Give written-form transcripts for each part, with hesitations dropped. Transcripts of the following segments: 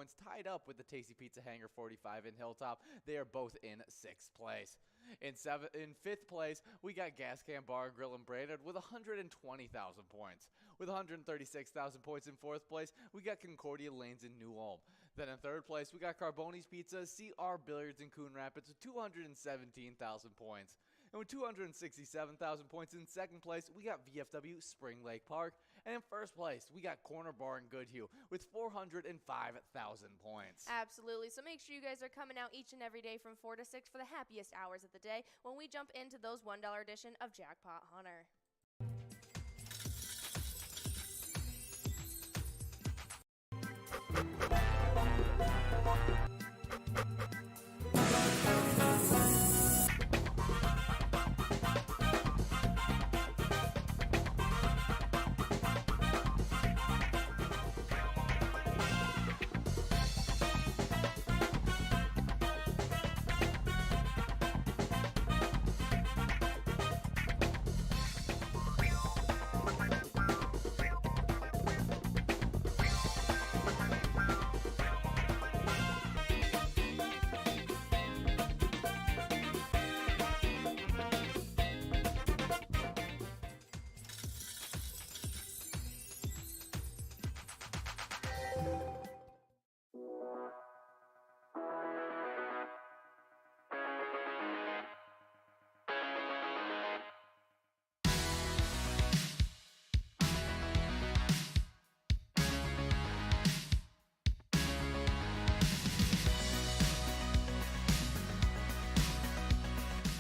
points, tied up with the Tasty Pizza Hanger 45 in Hilltop. They are both in 6th place. In 5th place, we got Gas Can Bar and Grill and Brainerd with 120,000 points. With 136,000 points in 4th place, we got Concordia Lanes in New Ulm. Then in 3rd place, we got Carboni's Pizza, CR Billiards in Coon Rapids with 217,000 points. And with 267,000 points in 2nd place, we got VFW Spring Lake Park. And in 1st place, we got Corner Bar in Goodhue with 405,000 points. Absolutely. So make sure you guys are coming out each and every day from 4 to 6 for the happiest hours of the day when we jump into those $1 edition of Jackpot Hunter.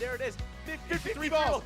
There it is. 53 balls.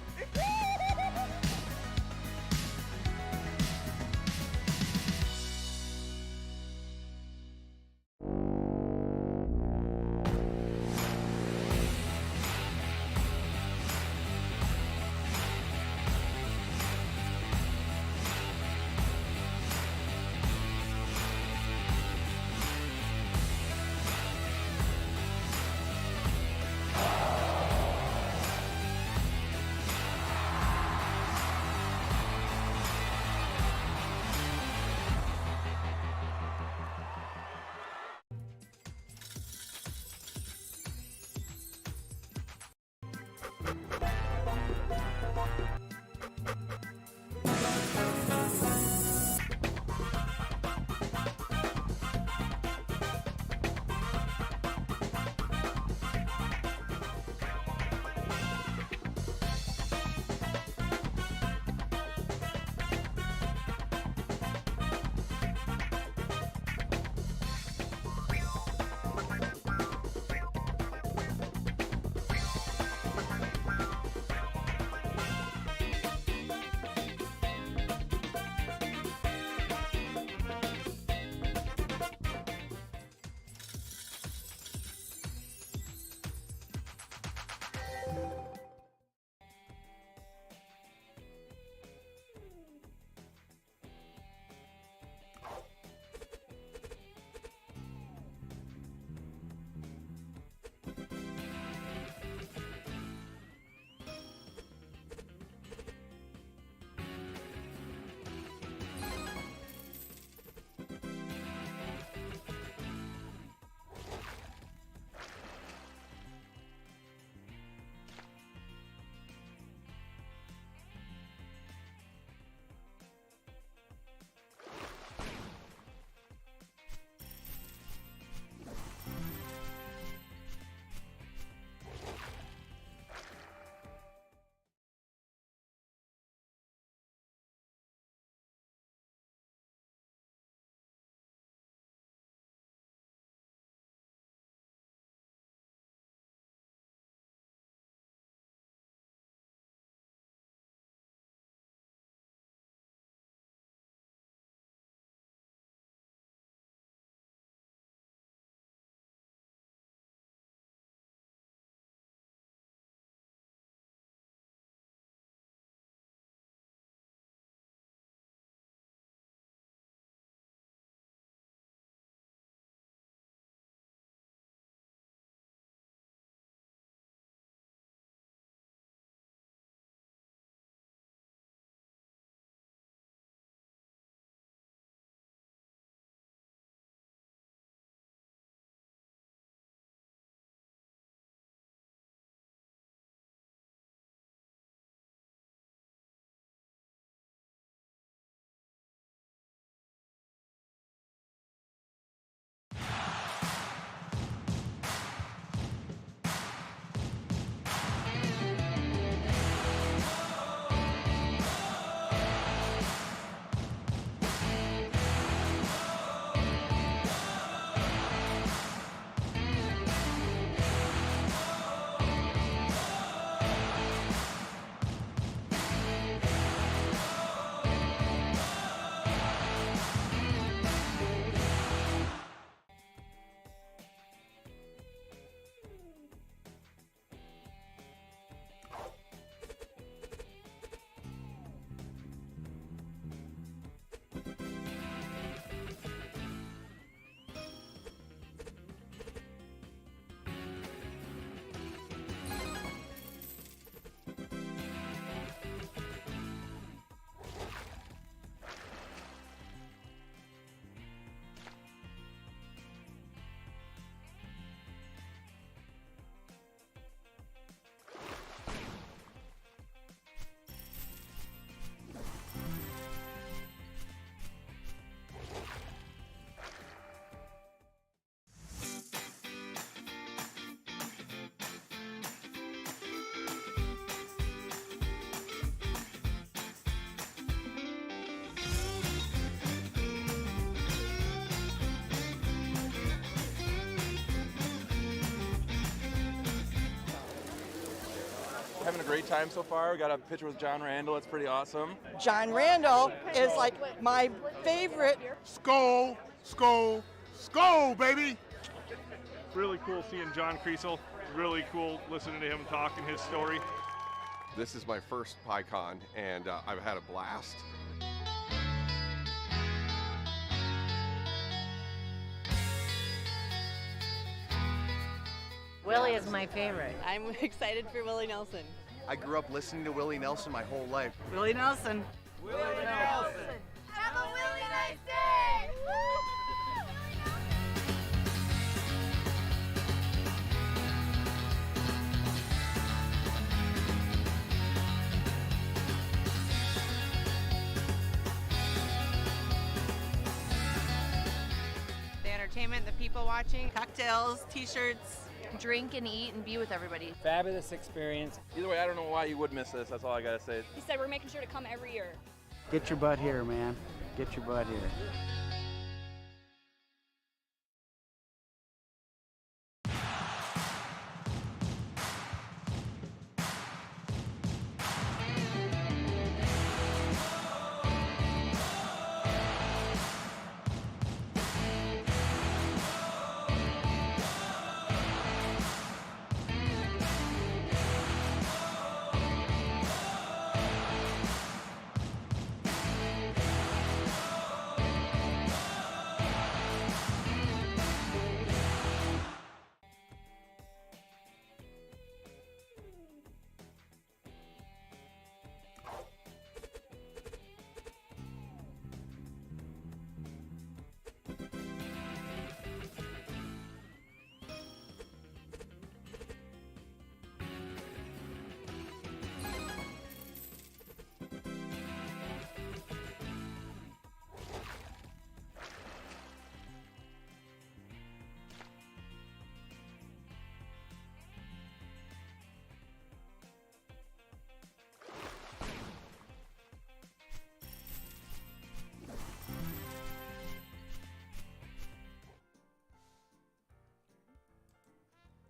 Having a great time so far. We got a picture with John Randall. It's pretty awesome. John Randall is like my favorite. Skol, skol, skol, baby! Really cool seeing John Kriesel. Really cool listening to him talk and his story. This is my first PyCon, and I've had a blast. Willie is my favorite. I'm excited for Willie Nelson. I grew up listening to Willie Nelson my whole life. Willie Nelson. Willie Nelson! Have a really nice day! The entertainment, the people watching, cocktails, t-shirts. Drink and eat and be with everybody. Fabulous experience. Either way, I don't know why you would miss this. That's all I got to say. He said we're making sure to come every year. Get your butt here, man. Get your butt here.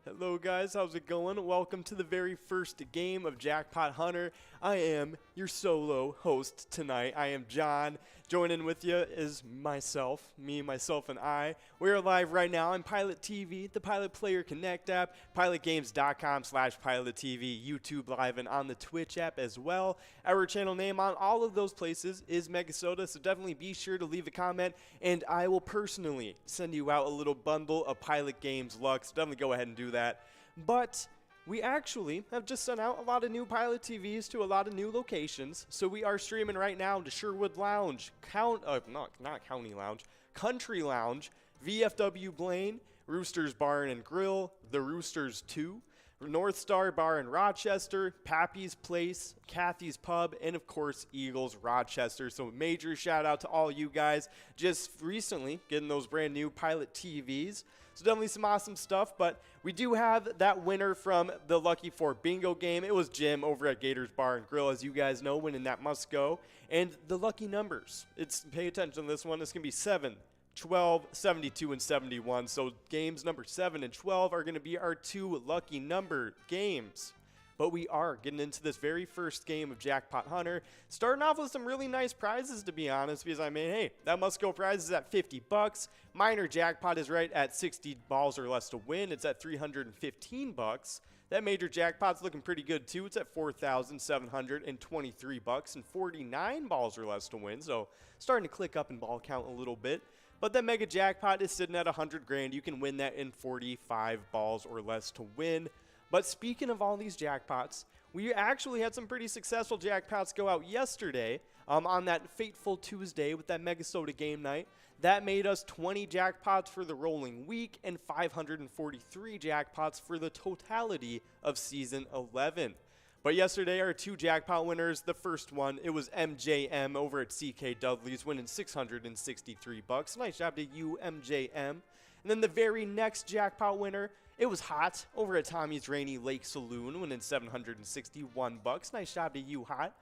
Hello guys, how's it going? Welcome to the very first game of Jackpot Hunter. I am your solo host tonight. I am John. Joining with you is myself, myself, and I. We are live right now on PilotTV, the Pilot Player Connect app, pilotgames.com/PilotTV, YouTube Live, and on the Twitch app as well. Our channel name on all of those places is MegaSota, so definitely be sure to leave a comment, and I will personally send you out a little bundle of Pilot Games Luck, so definitely go ahead and do that. But we actually have just sent out a lot of new Pilot TVs to a lot of new locations. So we are streaming right now to Sherwood Lounge, not County Lounge, Country Lounge, VFW Blaine, Roosters Bar and Grill, The Roosters 2, North Star Bar in Rochester, Pappy's Place, Kathy's Pub, and of course Eagles Rochester. So major shout out to all you guys just recently getting those brand new Pilot TVs. So definitely some awesome stuff, but we do have that winner from the Lucky 4 bingo game. It was Jim over at Gators Bar and Grill, as you guys know, winning that must go. And the lucky numbers, pay attention to this one, it's going to be 7, 12, 72, and 71. So games number 7 and 12 are going to be our two lucky number games. But we are getting into this very first game of Jackpot Hunter, starting off with some really nice prizes, to be honest, because I mean, hey, that must-go prize is at $50. Minor jackpot is right at 60 balls or less to win. It's at $315. That major jackpot's looking pretty good too. It's at $4,723 and 49 balls or less to win. So starting to click up in ball count a little bit. But that mega jackpot is sitting at 100 grand. You can win that in 45 balls or less to win. But speaking of all these jackpots, we actually had some pretty successful jackpots go out yesterday on that fateful Tuesday with that MegaSota game night. That made us 20 jackpots for the rolling week and 543 jackpots for the totality of Season 11. But yesterday, our two jackpot winners, the first one, it was MJM over at CK Dudley's, winning $663. Nice job to you, MJM. And then the very next jackpot winner, it was Hot over at Tommy's Rainy Lake Saloon, winning $761. Nice job to you, Hot.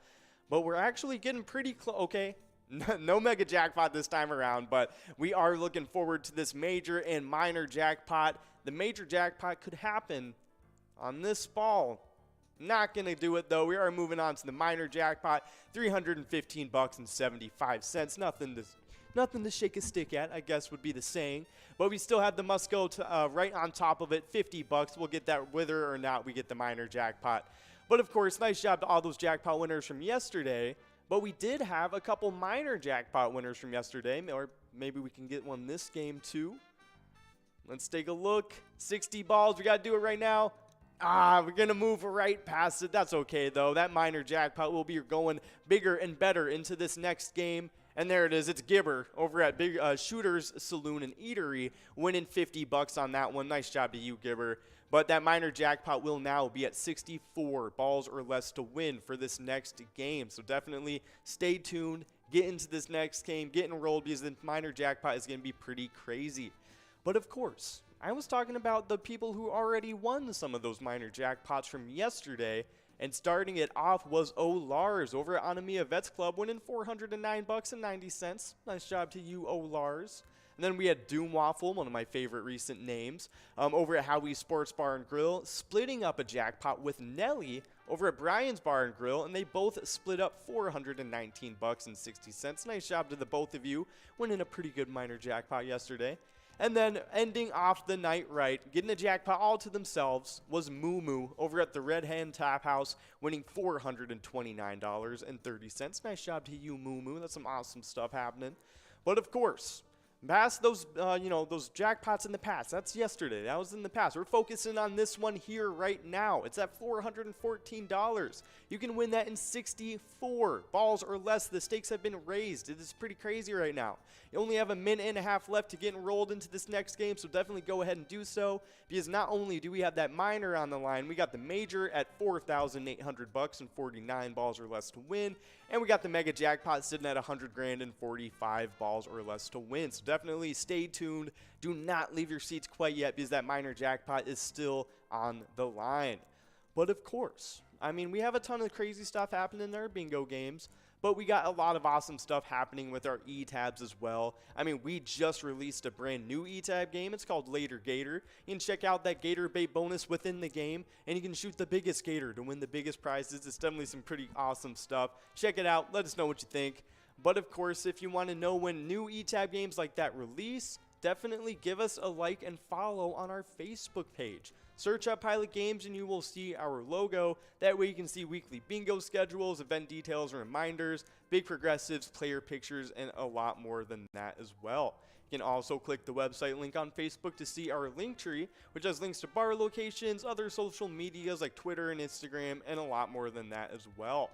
But we're actually getting pretty close. Okay, no mega jackpot this time around, but we are looking forward to this major and minor jackpot. The major jackpot could happen on this ball Not going to do it, though. We are moving on to the minor jackpot, $315.75. Nothing to shake a stick at, I guess would be the saying. But we still have the must go to right on top of it, $50. We'll get that whether or not we get the minor jackpot. But of course, nice job to all those jackpot winners from yesterday. But we did have a couple minor jackpot winners from yesterday, or maybe we can get one this game too. Let's take a look. 60 balls. We got to do it right now. We're going to move right past it. That's okay, though. That minor jackpot will be going bigger and better into this next game. And there it is. It's Gibber over at Big Shooters Saloon and Eatery, winning $50 on that one. Nice job to you, Gibber. But that minor jackpot will now be at 64 balls or less to win for this next game. So definitely stay tuned. Get into this next game. Get enrolled because the minor jackpot is going to be pretty crazy. But of course, I was talking about the people who already won some of those minor jackpots from yesterday. And starting it off was Lars over at Anamia Vets Club, winning $409.90. Nice job to you, Lars. And then we had Doom Waffle, one of my favorite recent names, over at Howie's Sports Bar and Grill, splitting up a jackpot with Nelly over at Brian's Bar and Grill, and they both split up $419.60. Nice job to the both of you, winning a pretty good minor jackpot yesterday. And then ending off the night right, getting a jackpot all to themselves, was Moo Moo over at the Red Hand Tap House, winning $429.30. Nice job to you, Moo Moo. That's some awesome stuff happening. But of course, past those, those jackpots in the past. That's yesterday. That was in the past. We're focusing on this one here right now. It's at $414. You can win that in 64 balls or less. The stakes have been raised. It is pretty crazy right now. You only have a minute and a half left to get enrolled into this next game, so definitely go ahead and do so, because not only do we have that minor on the line, we got the major at $4,800 and 49 balls or less to win, and we got the mega jackpot sitting at 100 grand and 45 balls or less to win. So definitely stay tuned. Do not leave your seats quite yet, because that minor jackpot is still on the line. But of course, I mean, we have a ton of crazy stuff happening in our bingo games, but we got a lot of awesome stuff happening with our E-tabs as well. I mean, we just released a brand new E-tab game. It's called Later Gator. You can check out that Gator bait bonus within the game, and you can shoot the biggest gator to win the biggest prizes. It's definitely some pretty awesome stuff. Check it out. Let us know what you think. But of course, if you want to know when new E-tab games like that release, definitely give us a like and follow on our Facebook page. Search up Pilot Games and you will see our logo. That way you can see weekly bingo schedules, event details, reminders, big progressives, player pictures, and a lot more than that as well. You can also click the website link on Facebook to see our link tree, which has links to bar locations, other social medias like Twitter and Instagram, and a lot more than that as well.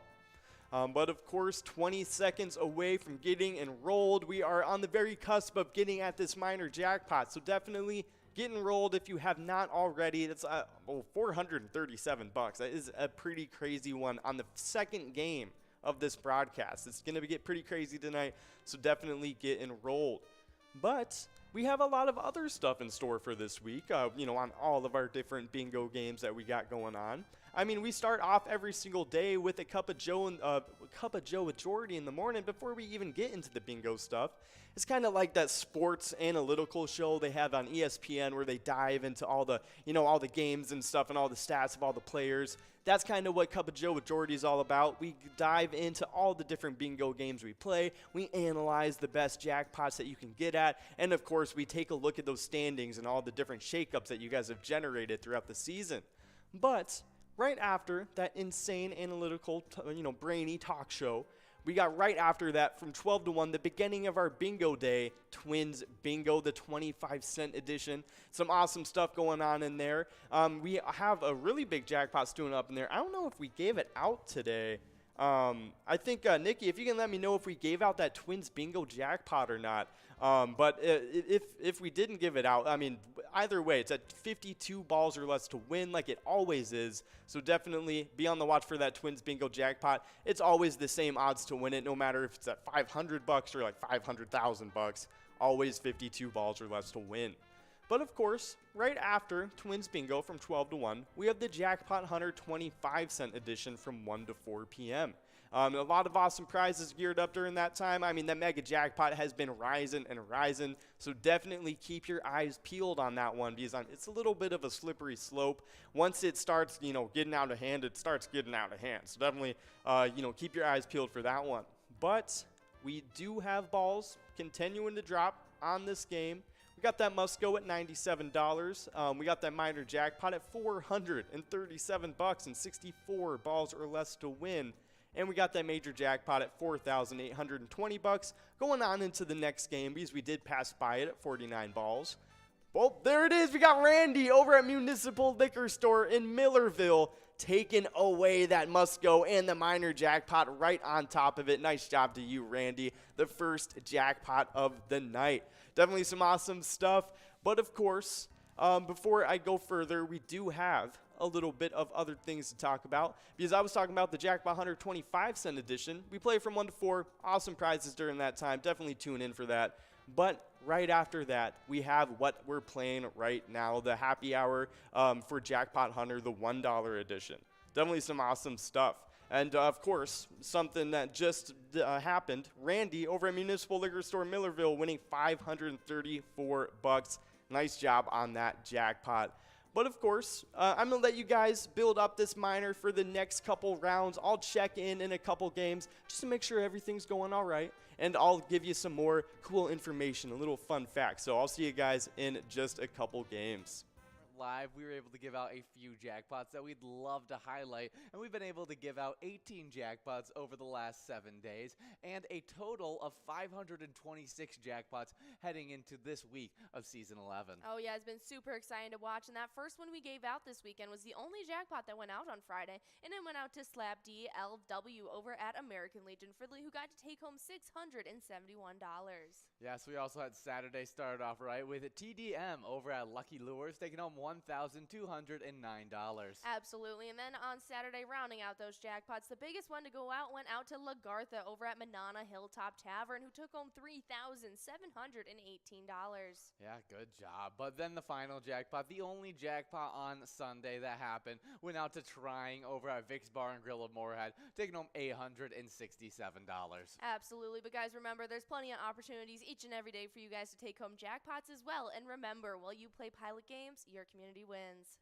But of course, 20 seconds away from getting enrolled. We are on the very cusp of getting at this minor jackpot, so definitely get enrolled if you have not already. That's $437. That is a pretty crazy one on the second game of this broadcast. It's going to get pretty crazy tonight, so definitely get enrolled. But we have a lot of other stuff in store for this week, on all of our different bingo games that we got going on. I mean, we start off every single day with a cup of Joe with Jordy in the morning before we even get into the bingo stuff. It's kind of like that sports analytical show they have on ESPN where they dive into all the, all the games and stuff and all the stats of all the players. That's kind of what Cup of Joe with Jordy is all about. We dive into all the different bingo games we play. We analyze the best jackpots that you can get at. And, of course, we take a look at those standings and all the different shakeups that you guys have generated throughout the season. But right after that insane analytical, brainy talk show, we got right after that from 12 to 1, the beginning of our bingo day, Twins Bingo, the 25-cent edition. Some awesome stuff going on in there. We have a really big jackpot stewing up in there. I don't know if we gave it out today. I think, Nikki, if you can let me know if we gave out that Twins Bingo jackpot or not. But if we didn't give it out, I mean, either way, it's at 52 balls or less to win like it always is. So definitely be on the watch for that Twins Bingo jackpot. It's always the same odds to win it, no matter if it's at $500 or like $500,000. Always 52 balls or less to win. But of course, right after Twins Bingo from 12 to 1, we have the Jackpot Hunter 25-cent edition from 1 to 4 p.m. A lot of awesome prizes geared up during that time. I mean, that mega jackpot has been rising and rising, so definitely keep your eyes peeled on that one because it's a little bit of a slippery slope. Once it starts, getting out of hand, it starts getting out of hand. So definitely, keep your eyes peeled for that one. But we do have balls continuing to drop on this game. We got that must go at $97. We got that minor jackpot at $437 and 64 balls or less to win. And we got that major jackpot at $4,820 going on into the next game because we did pass by it at 49 balls. Well, there it is. We got Randy over at Municipal Liquor Store in Millerville taking away that must go and the minor jackpot right on top of it. Nice job to you, Randy. The first jackpot of the night. Definitely some awesome stuff. But of course, before I go further, we do have a little bit of other things to talk about because I was talking about the Jackpot Hunter 25-cent edition. We play from 1 to 4. Awesome prizes during that time. Definitely tune in for that. But right after that, we have what we're playing right now, the happy hour for Jackpot Hunter, the $1 edition. Definitely some awesome stuff. And, of course, something that just happened, Randy over at Municipal Liquor Store Millerville winning $534. Nice job on that jackpot. But, of course, I'm going to let you guys build up this minor for the next couple rounds. I'll check in a couple games just to make sure everything's going all right. And I'll give you some more cool information, a little fun fact. So I'll see you guys in just a couple games. Live, we were able to give out a few jackpots that we'd love to highlight, and we've been able to give out 18 jackpots over the last 7 days, and a total of 526 jackpots heading into this week of Season 11. Oh yeah, it's been super exciting to watch, and that first one we gave out this weekend was the only jackpot that went out on Friday, and it went out to Slap D LW over at American Legion Fridley, who got to take home $671. Yes, we also had Saturday started off right with TDM over at Lucky Lures taking home $1,209. Absolutely, and then on Saturday, rounding out those jackpots, the biggest one to go out went out to Lagartha over at Manana Hilltop Tavern, who took home $3,718. Yeah, good job. But then the final jackpot, the only jackpot on Sunday that happened, went out to Trying over at Vic's Bar and Grill of Moorhead, taking home $867. Absolutely, but guys, remember, there's plenty of opportunities each and every day for you guys to take home jackpots as well. And remember, while you play Pilot games, your community wins.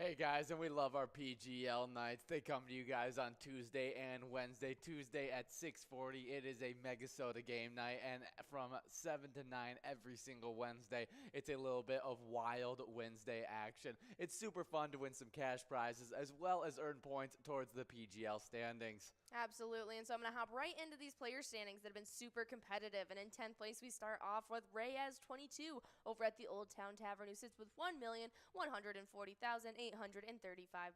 Hey guys, and we love our PGL nights. They come to you guys on Tuesday and Wednesday. Tuesday at 6:40, it is a MegaSota game night, and from 7 to 9 every single Wednesday, it's a little bit of wild Wednesday action. It's super fun to win some cash prizes as well as earn points towards the PGL standings. Absolutely, and so I'm going to hop right into these player standings that have been super competitive. And in 10th place, we start off with Reyes22 over at the Old Town Tavern, who sits with 1,140,835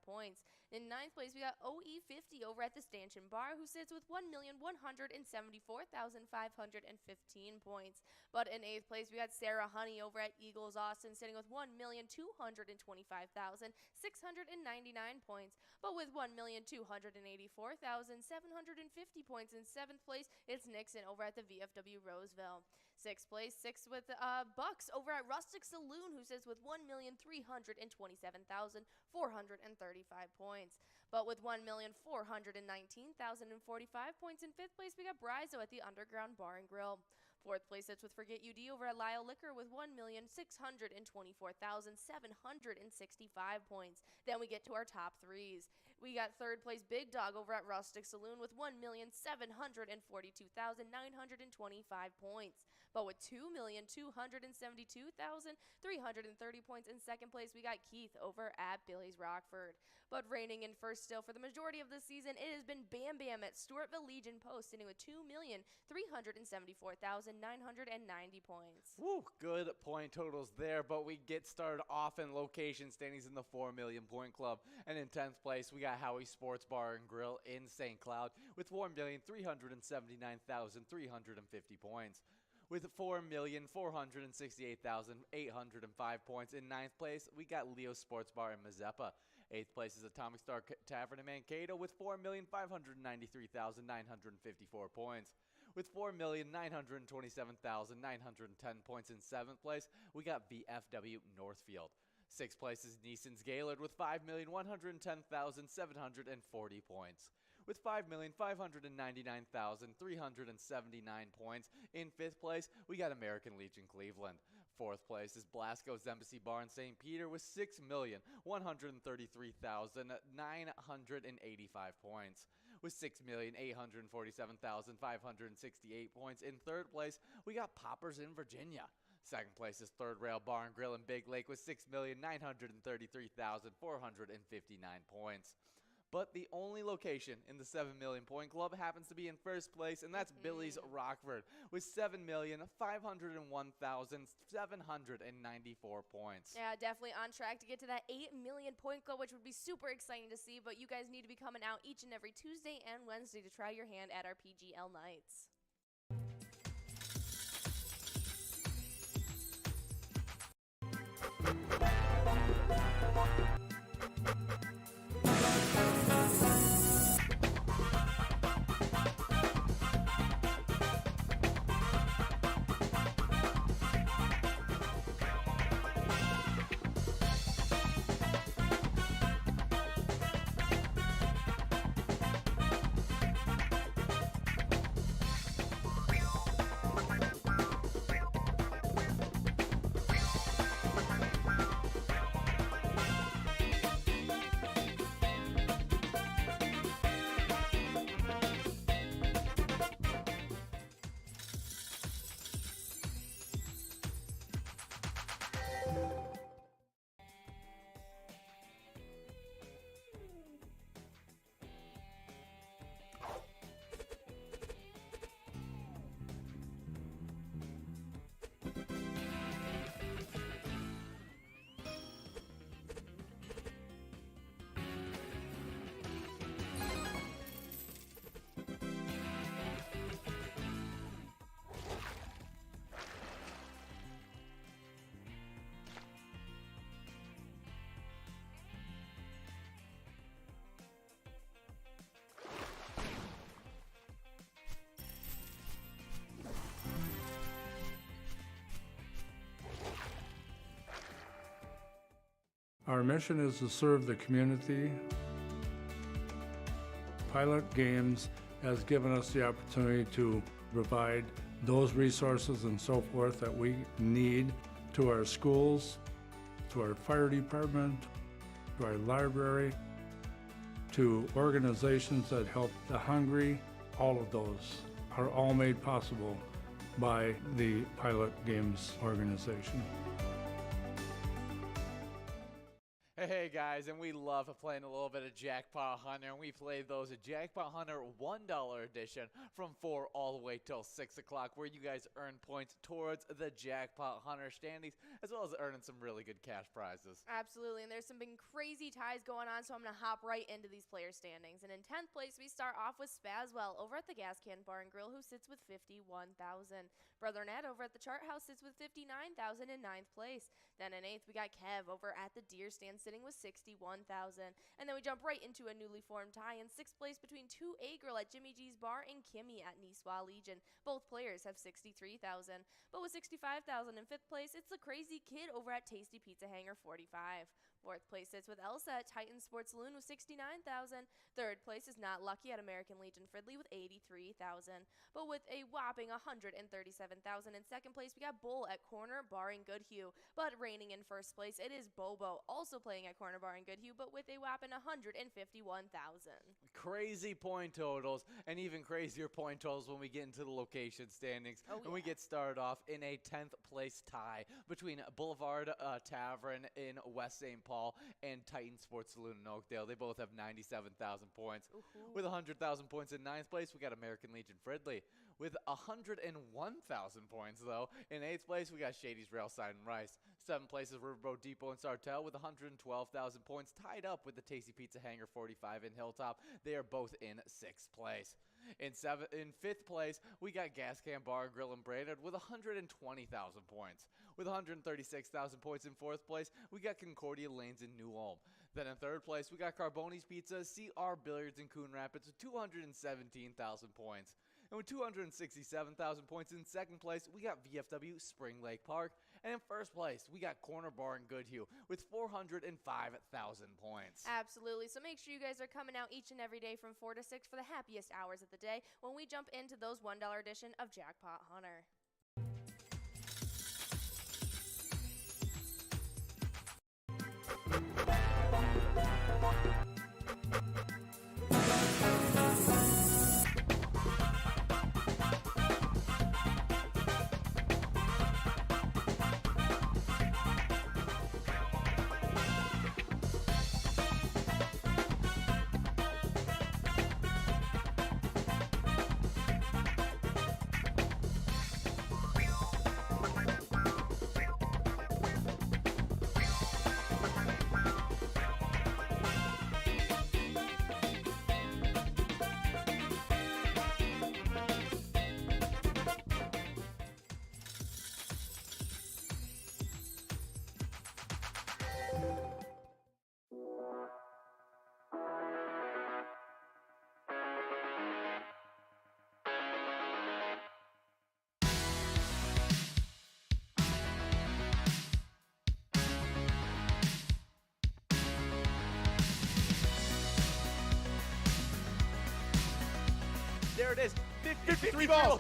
points. In 9th place, we got OE50 over at the Stanchion Bar, who sits with 1,174,515 points. But in 8th place, we got Sarah Honey over at Eagles Austin, sitting with 1,225,699 points. But with 1,284,750 points in 7th place, it's Nixon over at the VFW Roseville. 6th place, with Bucks over at Rustic Saloon, who sits with 1,327,435 points. But with 1,419,045 points in 5th place, we got Brizo at the Underground Bar and Grill. 4th place sits with Forget UD over at Lyle Liquor with 1,624,765 points. Then we get to our top threes. We got 3rd place Big Dog over at Rustic Saloon with 1,742,925 points. But with 2,272,330 points in 2nd place, we got Keith over at Billy's Rockford. But reigning in first still for the majority of the season, it has been Bam Bam at Stewartville Legion Post, sitting with 2,374,990 points. Woo, good point totals there, but we get started off in location standings in the 4 million point club. And in 10th place, we got Howie Sports Bar and Grill in St. Cloud with 4,379,350 points. With 4,468,805 points in 9th place, we got Leo Sports Bar in Mazeppa. 8th place is Atomic Star Tavern in Mankato with 4,593,954 points. With 4,927,910 points in 7th place, we got VFW Northfield. 6th place is Neeson's Gaylord with 5,110,740 points. With 5,599,379 points in 5th place, we got American Legion Cleveland. 4th place is Blasco's Embassy Bar in St. Peter with 6,133,985 points. With 6,847,568 points in 3rd place, we got Poppers in Virginia. 2nd place is Third Rail Bar and Grill in Big Lake with 6,933,459 points. But the only location in the 7 million point club happens to be in 1st place, and that's Billy's Rockford with 7,501,794 points. Yeah, definitely on track to get to that 8 million point goal, which would be super exciting to see. But you guys need to be coming out each and every Tuesday and Wednesday to try your hand at our PGL nights. Our mission is to serve the community. Pilot Games has given us the opportunity to provide those resources and so forth that we need to our schools, to our fire department, to our library, to organizations that help the hungry. All of those are all made possible by the Pilot Games organization. Hey guys, and we love playing a little bit of Jackpot Hunter, and we played those at Jackpot Hunter $1 edition from 4 all the way till 6 o'clock, where you guys earn points towards the Jackpot Hunter standings, as well as earning some really good cash prizes. Absolutely, and there's some big crazy ties going on, so I'm going to hop right into these player standings. And in 10th place, we start off with Spazwell over at the Gas Can Bar and Grill, who sits with 51,000. Brother Ned over at the Chart House sits with 59,000 in 9th place. Then in 8th, we got Kev over at the Deer Stand sitting with 61,000. And then we jump right into a newly formed tie in 6th place between 2A Girl at Jimmy G's Bar and Kimmy at Niswa Legion. Both players have 63,000. But with 65,000 in 5th place, it's the Crazy Kid over at Tasty Pizza Hanger 45. 4th place sits with Elsa at Titan Sports Saloon with 69,000. 3rd place is Not Lucky at American Legion Fridley with 83,000. But with a whopping 137,000 in 2nd place, we got Bull at Corner Bar and Goodhue. But reigning in 1st place, it is Bobo, also playing at Corner Bar and Goodhue, but with a whopping 151,000. Crazy point totals, and even crazier point totals when we get into the location standings. And we get started off in a 10th place tie between Boulevard Tavern in West St. Paul and Titan Sports Saloon in Oakdale. They both have 97,000 points. With 100,000 points in 9th place, we got American Legion Fridley. With 101,000 points, though, in 8th place, we got Shady's Railside and Rice. 7th place is Riverboat Depot and Sartell with 112,000 points, tied up with the Tasty Pizza Hanger 45 in Hilltop. They are both in 6th place. In 5th place, we got Gas Can Bar and Grill and Brainerd with 120,000 points. With 136,000 points in 4th place, we got Concordia Lanes in New Ulm. Then in 3rd place, we got Carboni's Pizza, CR Billiards in Coon Rapids with 217,000 points. And with 267,000 points in 2nd place, we got VFW Spring Lake Park. And in 1st place, we got Corner Bar and Goodhue with 405,000 points. Absolutely. So make sure you guys are coming out each and every day from 4 to 6 for the happiest hours of the day when we jump into those $1 edition of Jackpot Hunter. There it is, 53 balls.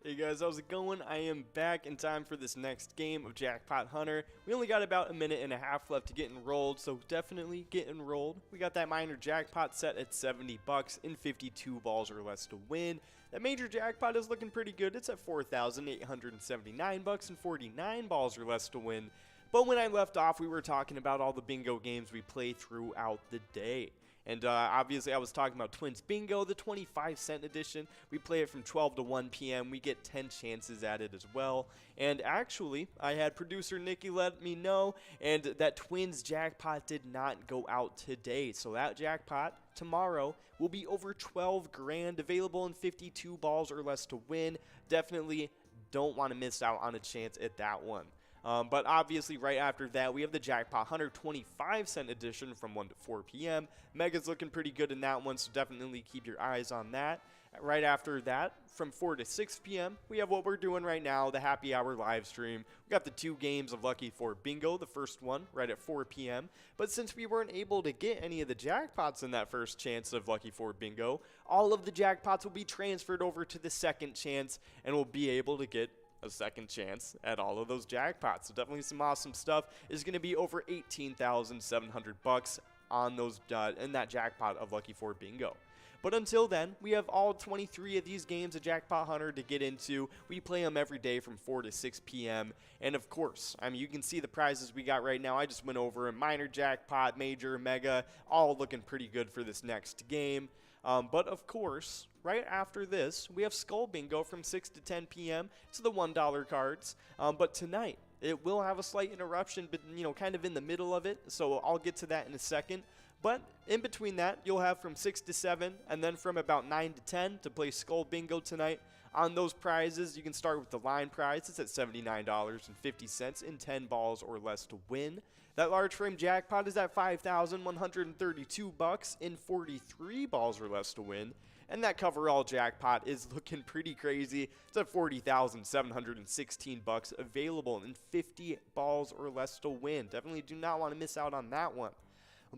Hey guys, how's it going? I am back in time for this next game of Jackpot Hunter. We only got about a minute and a half left to get enrolled, so definitely get enrolled. We got that minor jackpot set at 70 bucks and 52 balls or less to win. That major jackpot is looking pretty good. It's at 4,879 bucks and 49 balls or less to win. But when I left off, we were talking about all the bingo games we play throughout the day. And obviously I was talking about TwinsBingo, the 25-cent edition. We play it from 12 to 1 p.m. We get 10 chances at it as well. And actually, I had producer Nikki let me know, and that Twins jackpot did not go out today. So that jackpot tomorrow will be over 12 grand, available in 52 balls or less to win. Definitely don't want to miss out on a chance at that one. But obviously right after that, we have the Jackpot Hunter 25-cent edition from 1 to 4 p.m. Mega's looking pretty good in that one, so definitely keep your eyes on that. Right after that, from 4 to 6 p.m., we have what we're doing right now, the Happy Hour live stream. We got the 2 games of Lucky 4 Bingo, the first one right at 4 p.m. But since we weren't able to get any of the jackpots in that first chance of Lucky 4 Bingo, all of the jackpots will be transferred over to the second chance, and we'll be able to get a second chance at all of those jackpots. So definitely some awesome stuff. Is going to be over 18,700 bucks on those in that jackpot of Lucky 4 Bingo. But until then, we have all 23 of these games of Jackpot Hunter to get into. We play them every day from 4 to 6 p.m. And of course, I mean, you can see the prizes we got right now. I just went over a minor jackpot, major, mega, all looking pretty good for this next game. But of course, right after this, we have Skull Bingo from 6 to 10 p.m. It's the $1 cards. But tonight, it will have a slight interruption, but kind of in the middle of it. So I'll get to that in a second. But in between that, you'll have from 6 to 7, and then from about 9 to 10 to play Skull Bingo tonight. On those prizes, you can start with the line prize. It's at $79.50 in 10 balls or less to win. That large frame jackpot is at 5,132 bucks in 43 balls or less to win. And that coverall jackpot is looking pretty crazy. It's at 40,716 bucks, available in 50 balls or less to win. Definitely do not want to miss out on that one.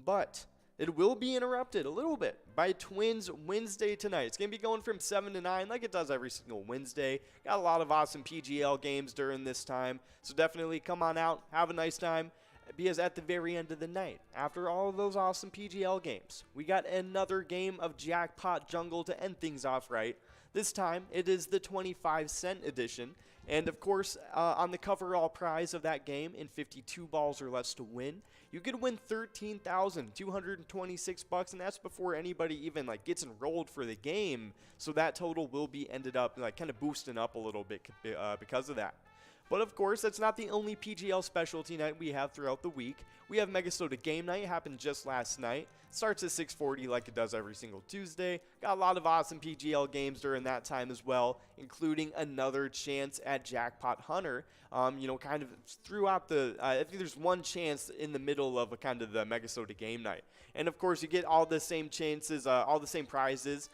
But it will be interrupted a little bit by TwinsWinsDay tonight. It's going to be going from 7 to 9 like it does every single Wednesday. Got a lot of awesome PGL games during this time. So definitely come on out, have a nice time. Because at the very end of the night, after all of those awesome PGL games, we got another game of Jackpot Jungle to end things off right. This time, it is the 25-cent edition. And of course, on the coverall prize of that game, in 52 balls or less to win, you could win 13,226 bucks, and that's before anybody even gets enrolled for the game. So that total will be ended up kind of boosting up a little bit because of that. But of course, that's not the only PGL specialty night we have throughout the week. We have MegaSota Game Night, happened just last night. Starts at 6:40 like it does every single Tuesday. Got a lot of awesome PGL games during that time as well, including another chance at Jackpot Hunter. Kind of throughout I think there's one chance in the middle of kind of the MegaSota Game Night. And of course, you get all the same chances, all the same prizes,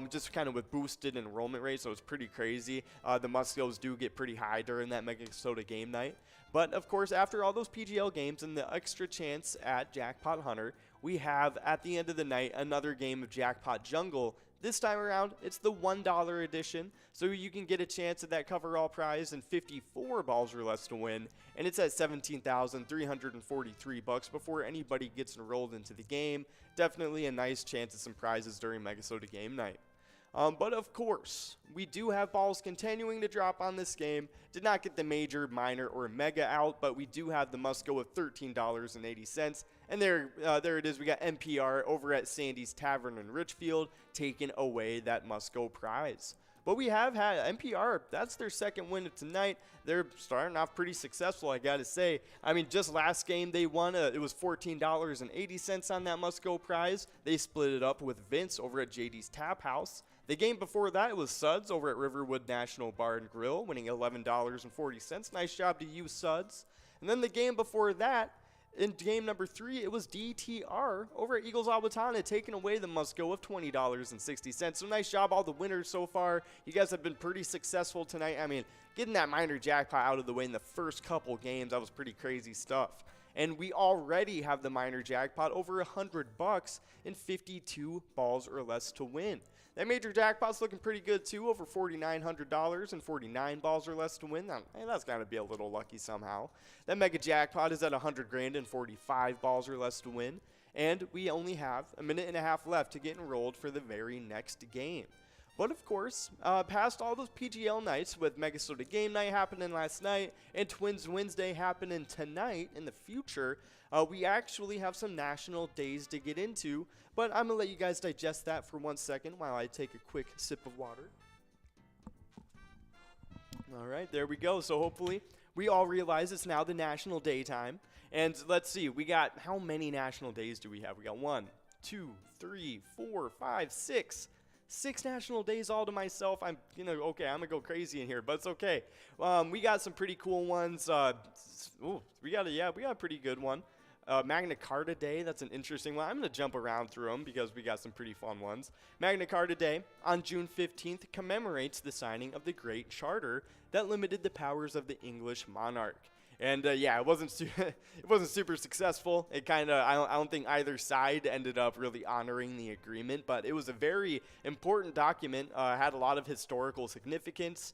just kind of with boosted enrollment rate, so it's pretty crazy. The Muscos do get pretty high during that MegaSota Game Night. But of course, after all those PGL games and the extra chance at Jackpot Hunter, we have, at the end of the night, another game of Jackpot Jungle. This time around, it's the $1 edition, so you can get a chance at that coverall prize in 54 balls or less to win, and it's at 17,343 bucks before anybody gets enrolled into the game. Definitely a nice chance at some prizes during MegaSota Game Night. But of course, we do have balls continuing to drop on this game. Did not get the major, minor, or mega out, but we do have the Musco of $13.80. And there it is. We got NPR over at Sandy's Tavern in Richfield taking away that Musco prize. But we have had NPR, that's their second win of tonight. They're starting off pretty successful, I got to say. I mean, just last game they won, it was $14.80 on that Musco prize. They split it up with Vince over at JD's Tap House. The game before that, it was Suds over at Riverwood National Bar and Grill, winning $11.40. Nice job to you, Suds. And then the game before that, in game number 3, it was DTR over at Eagles Albatana, taking away the Musco of $20.60. So nice job, all the winners so far. You guys have been pretty successful tonight. I mean, getting that minor jackpot out of the way in the first couple games, that was pretty crazy stuff. And we already have the minor jackpot over $100 in 52 balls or less to win. That major jackpot's looking pretty good too, over $4,900 and 49 balls or less to win. That's got to be a little lucky somehow. That mega jackpot is at 100 grand and 45 balls or less to win. And we only have a minute and a half left to get enrolled for the very next game. But of course, past all those PGL nights with MegaSota Game Night happening last night and TwinsWinsDay happening tonight in the future, we actually have some national days to get into. But I'm going to let you guys digest that for 1 second while I take a quick sip of water. All right, there we go. So hopefully we all realize it's now the national day time. And let's see, we got, how many national days do we have? We got 1, 2, 3, 4, 5, 6. 6 national days all to myself. I'm gonna go crazy in here, but it's okay. We got some pretty cool ones. We got a pretty good one. Magna Carta Day, that's an interesting one. I'm gonna jump around through them because we got some pretty fun ones. Magna Carta Day on June 15th commemorates the signing of the Great Charter that limited the powers of the English monarch. And it wasn't super successful. It kind of, I don't think either side ended up really honoring the agreement, but it was a very important document, had a lot of historical significance.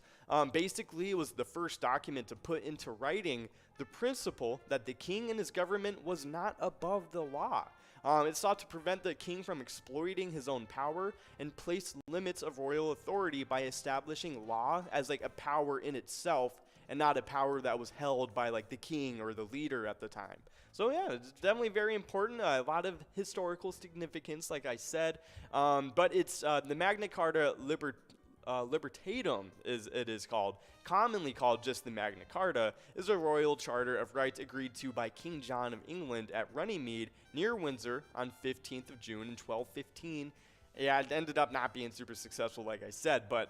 Basically, it was the first document to put into writing the principle that the king and his government was not above the law. It sought to prevent the king from exploiting his own power and place limits of royal authority by establishing law as like a power in itself, and not a power that was held by like the king or the leader at the time. So yeah, it's definitely very important. A lot of historical significance, like I said. But it's the Magna Carta Libertatum, it is called, commonly called just the Magna Carta, is a royal charter of rights agreed to by King John of England at Runnymede near Windsor on 15th of June in 1215. Yeah, it ended up not being super successful, like I said, but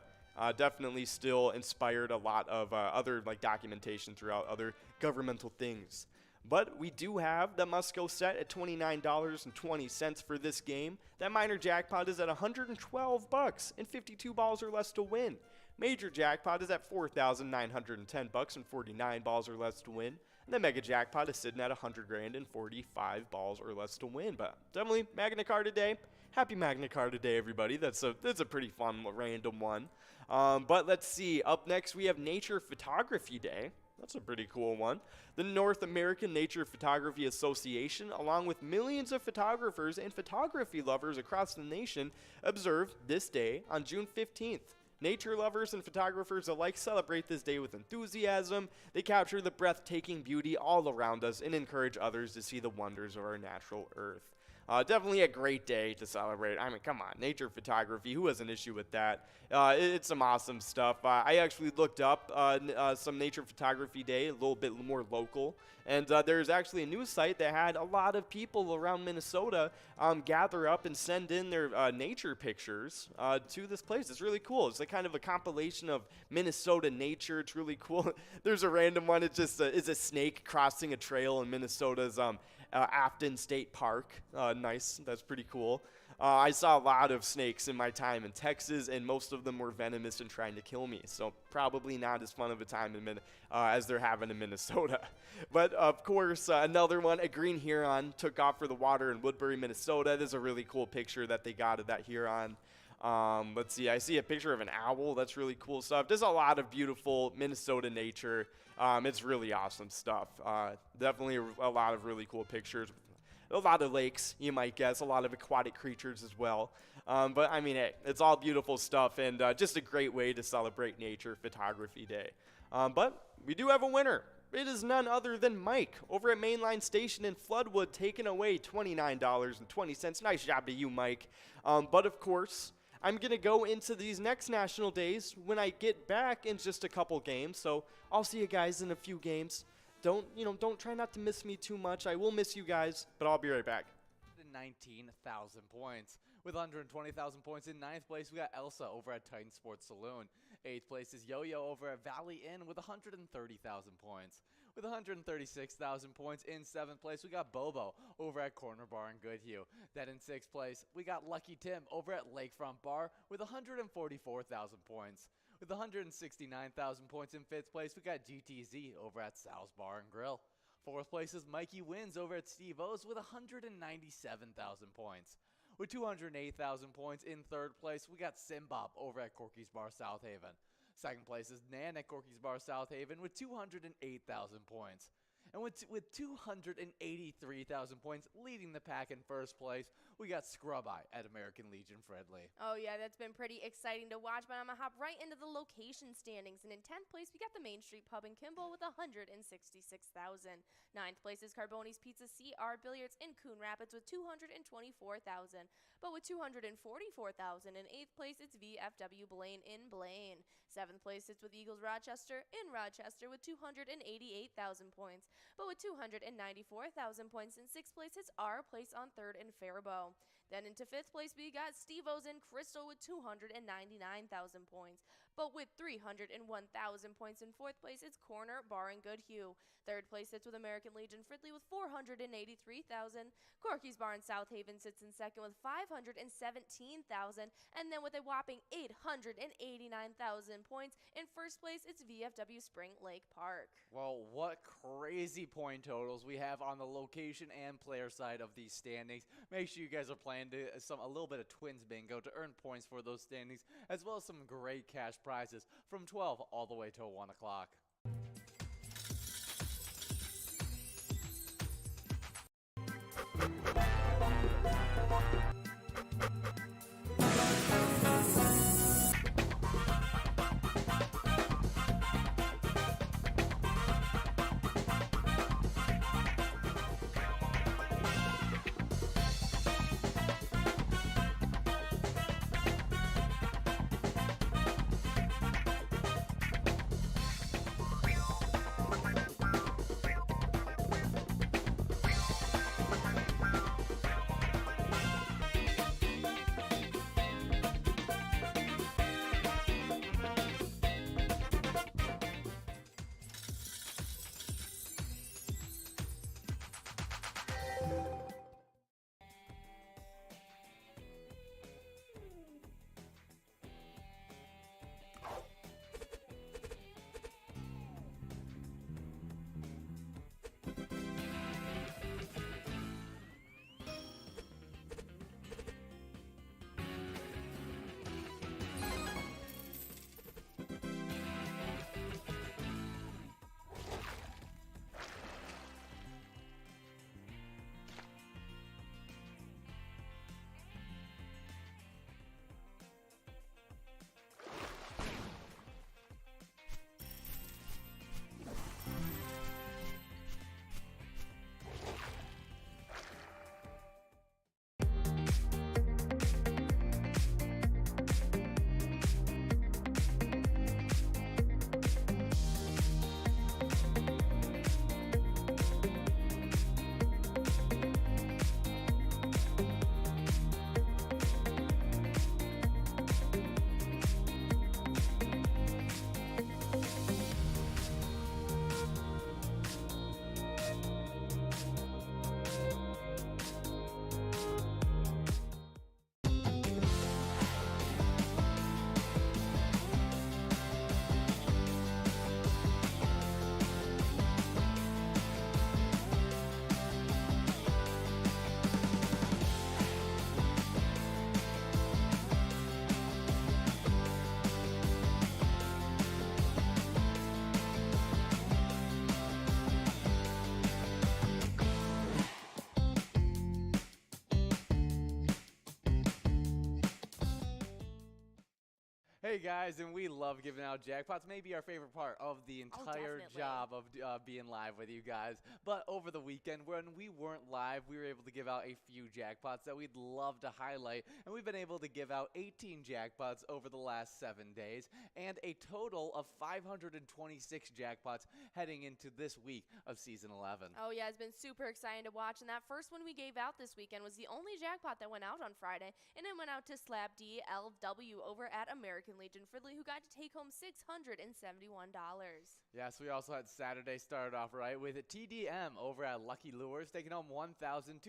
definitely still inspired a lot of other like documentation throughout other governmental things. But we do have the must-go set at $29.20 for this game. That minor jackpot is at $112 and 52 balls or less to win. Major jackpot is at $4,910 and 49 balls or less to win. And the mega jackpot is sitting at 100 grand and 45 balls or less to win. But definitely Magna Carta Day. Happy Magna Carta Day, everybody. That's a pretty fun random one. But let's see. Up next, we have Nature Photography Day. That's a pretty cool one. The North American Nature Photography Association, along with millions of photographers and photography lovers across the nation, observe this day on June 15th. Nature lovers and photographers alike celebrate this day with enthusiasm. They capture the breathtaking beauty all around us and encourage others to see the wonders of our natural earth. Definitely a great day to celebrate. I mean, come on, nature photography, who has an issue with that? It's some awesome stuff. I actually looked up some Nature Photography Day, a little bit more local, and there's actually a news site that had a lot of people around Minnesota gather up and send in their nature pictures to this place. It's really cool. It's like kind of a compilation of Minnesota nature. It's really cool. There's a random one. It's just it's a snake crossing a trail in Minnesota's Afton State Park. Nice. That's pretty cool. I saw a lot of snakes in my time in Texas, and most of them were venomous and trying to kill me. So probably not as fun of a time as they're having in Minnesota. But of course, another one, a green heron took off for the water in Woodbury, Minnesota. There's a really cool picture that they got of that heron. Let's see. I see a picture of an owl. That's really cool stuff. There's a lot of beautiful Minnesota nature. It's really awesome stuff. Definitely a lot of really cool pictures. A lot of lakes, you might guess. A lot of aquatic creatures as well. But I mean, hey, it's all beautiful stuff, and just a great way to celebrate Nature Photography Day. But we do have a winner. It is none other than Mike over at Mainline Station in Floodwood, taking away $29.20. Nice job to you, Mike. But of course, I'm going to go into these next national days when I get back in just a couple games. So I'll see you guys in a few games. Don't try not to miss me too much. I will miss you guys, but I'll be right back. 19,000 points. With 120,000 points in 9th place, we got Elsa over at Titan Sports Saloon. 8th place is Yo-Yo over at Valley Inn with 130,000 points. With 136,000 points in 7th place, we got Bobo over at Corner Bar in Goodhue. Then in 6th place, we got Lucky Tim over at Lakefront Bar with 144,000 points. With 169,000 points in 5th place, we got GTZ over at Sal's Bar and Grill. 4th place is Mikey Wins over at Steve O's with 197,000 points. With 208,000 points in third place, we got Simbob over at Corky's Bar South Haven. Second place is Nan at Corky's Bar South Haven with 208,000 points. And with 283,000 points leading the pack in first place, we got Scrub Eye at American Legion Friendly. Oh, yeah, that's been pretty exciting to watch, but I'm going to hop right into the location standings. And in 10th place, we got the Main Street Pub in Kimball with 166,000. 9th place is Carboni's Pizza CR Billiards in Coon Rapids with 224,000. But with 244,000 in 8th place, it's VFW Blaine in Blaine. 7th place sits with Eagles Rochester in Rochester with 288,000 points. But with 294,000 points in 6th place, it's our place on 3rd in Faribault. Then into 5th place, we got Steve-O's in Crystal with 299,000 points. But with 301,000 points in 4th place, it's Corner Bar and Goodhue. 3rd place sits with American Legion Fridley with 483,000. Corky's Bar in South Haven sits in 2nd with 517,000. And then with a whopping 889,000 points in 1st place, it's VFW Spring Lake Park. Well, what crazy point totals we have on the location and player side of these standings. Make sure you guys are playing a little bit of Twins Bingo to earn points for those standings, as well as some great cash prizes from 12 all the way till 1 o'clock. Hey guys, and we love giving out jackpots. Maybe our favorite part of the entire job of being live with you guys. But over the weekend, when we weren't live, we were able to give out a few jackpots that we'd love to highlight. And we've been able to give out 18 jackpots over the last 7 days, and a total of 526 jackpots heading into this week of Season 11. Oh yeah, it's been super exciting to watch. And that first one we gave out this weekend was the only jackpot that went out on Friday, and it went out to Slab D LW over at American Legion Fridley, who got to take home $671. Yes, we also had Saturday started off right with TDM over at Lucky Lures taking home $1,209.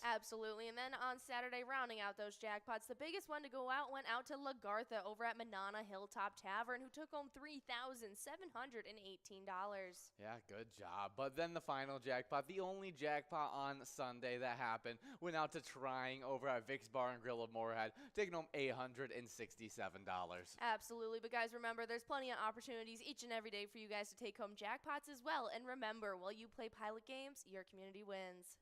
Absolutely. And then on Saturday, rounding out those jackpots, the biggest one to go out went out to Lagartha over at Manana Hilltop Tavern, who took home $3,718. Yeah, good job. But then the final jackpot, the only jackpot on Sunday that happened, went out to Trying over at Vic's Bar and Grill of Moorhead, taking home $867. Absolutely. But guys, remember, there's plenty of opportunities each and every day for you guys to take home jackpots as well. And remember, while you play Pilot games, your community wins.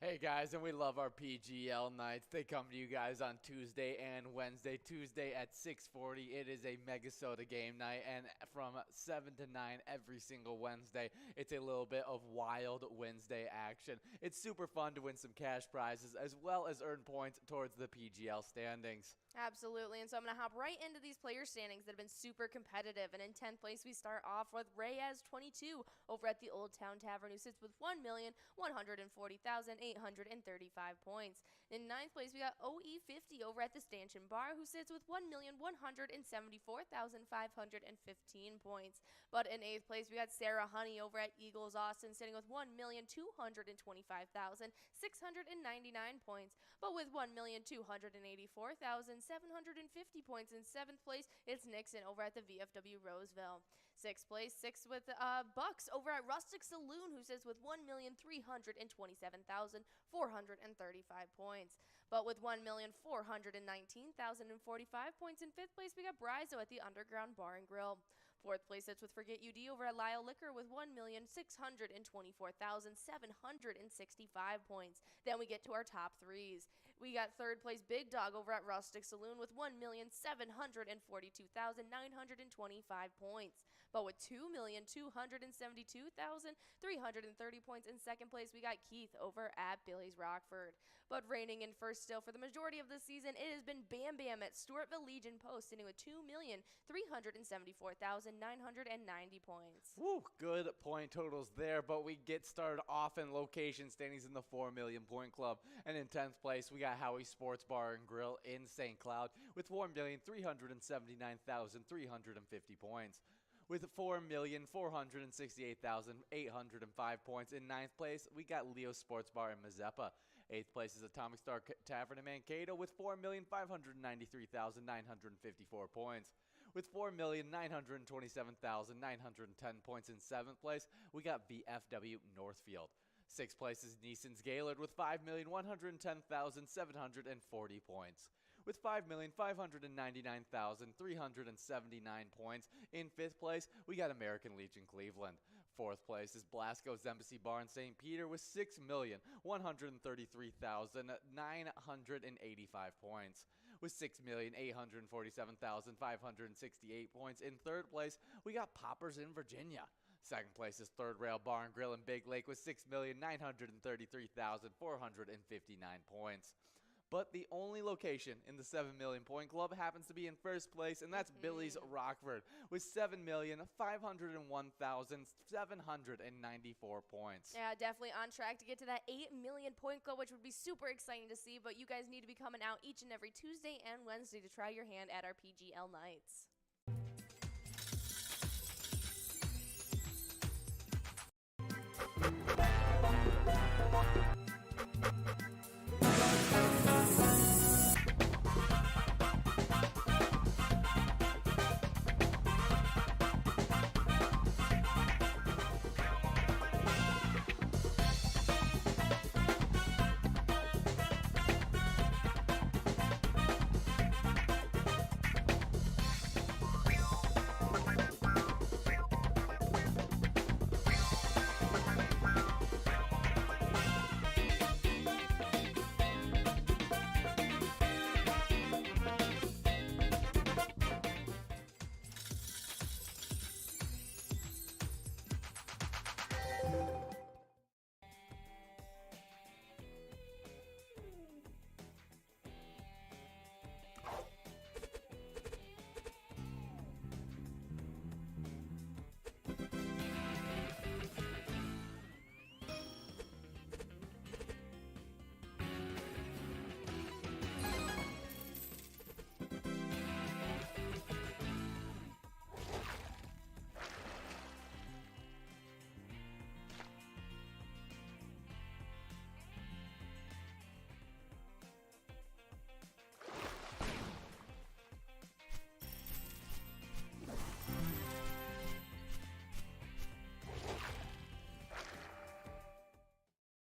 Hey guys, and we love our PGL nights. They come to you guys on Tuesday and Wednesday. Tuesday at 6:40, it is a MegaSota game night, and from 7 to 9 every single Wednesday, it's a little bit of wild Wednesday action. It's super fun to win some cash prizes as well as earn points towards the PGL standings. Absolutely, and so I'm going to hop right into these player standings that have been super competitive. And in 10th place, we start off with Reyes22 over at the Old Town Tavern, who sits with 1,140,835 points. In 9th place, we got OE50 over at the Stanchion Bar, who sits with 1,174,515 points. But in 8th place, we got Sarah Honey over at Eagles Austin, sitting with 1,225,699 points. But with 1,284,750 points in 7th place, it's Nixon over at the VFW Roseville. 6th place, with Bucks over at Rustic Saloon, who sits with 1,327,435 points. But with 1,419,045 points in 5th place, we got Brizo at the Underground Bar and Grill. Fourth place sits with Forget UD over at Lyle Liquor with 1,624,765 points. Then we get to our top threes. We got third place Big Dog over at Rustic Saloon with 1,742,925 points. But with 2,272,330 points in second place, we got Keith over at Billy's Rockford. But reigning in first still for the majority of the season, it has been Bam Bam at Stewartville Legion Post, sitting with 2,374,990 points. Woo, good point totals there, but we get started off in location standings in the 4 million point club. And in 10th place, we got Howie Sports Bar and Grill in St. Cloud with 4,379,350 points. With 4,468,805 points. In 9th place, we got Leo Sports Bar in Mazeppa. 8th place is Atomic Star Tavern in Mankato with 4,593,954 points. With 4,927,910 points in 7th place, we got VFW Northfield. 6th place is Neeson's Gaylord with 5,110,740 points. With 5,599,379 points. In 5th place, we got American Legion Cleveland. 4th place is Blasco's Embassy Bar in St. Peter with 6,133,985 points. With 6,847,568 points. In 3rd place, we got Poppers in Virginia. 2nd place is Third Rail Bar and Grill in Big Lake with 6,933,459 points. But the only location in the 7 million point club happens to be in first place, and that's Billy's Rockford with 7,501,794 points. Yeah, definitely on track to get to that 8 million point club, which would be super exciting to see. But you guys need to be coming out each and every Tuesday and Wednesday to try your hand at our PGL nights.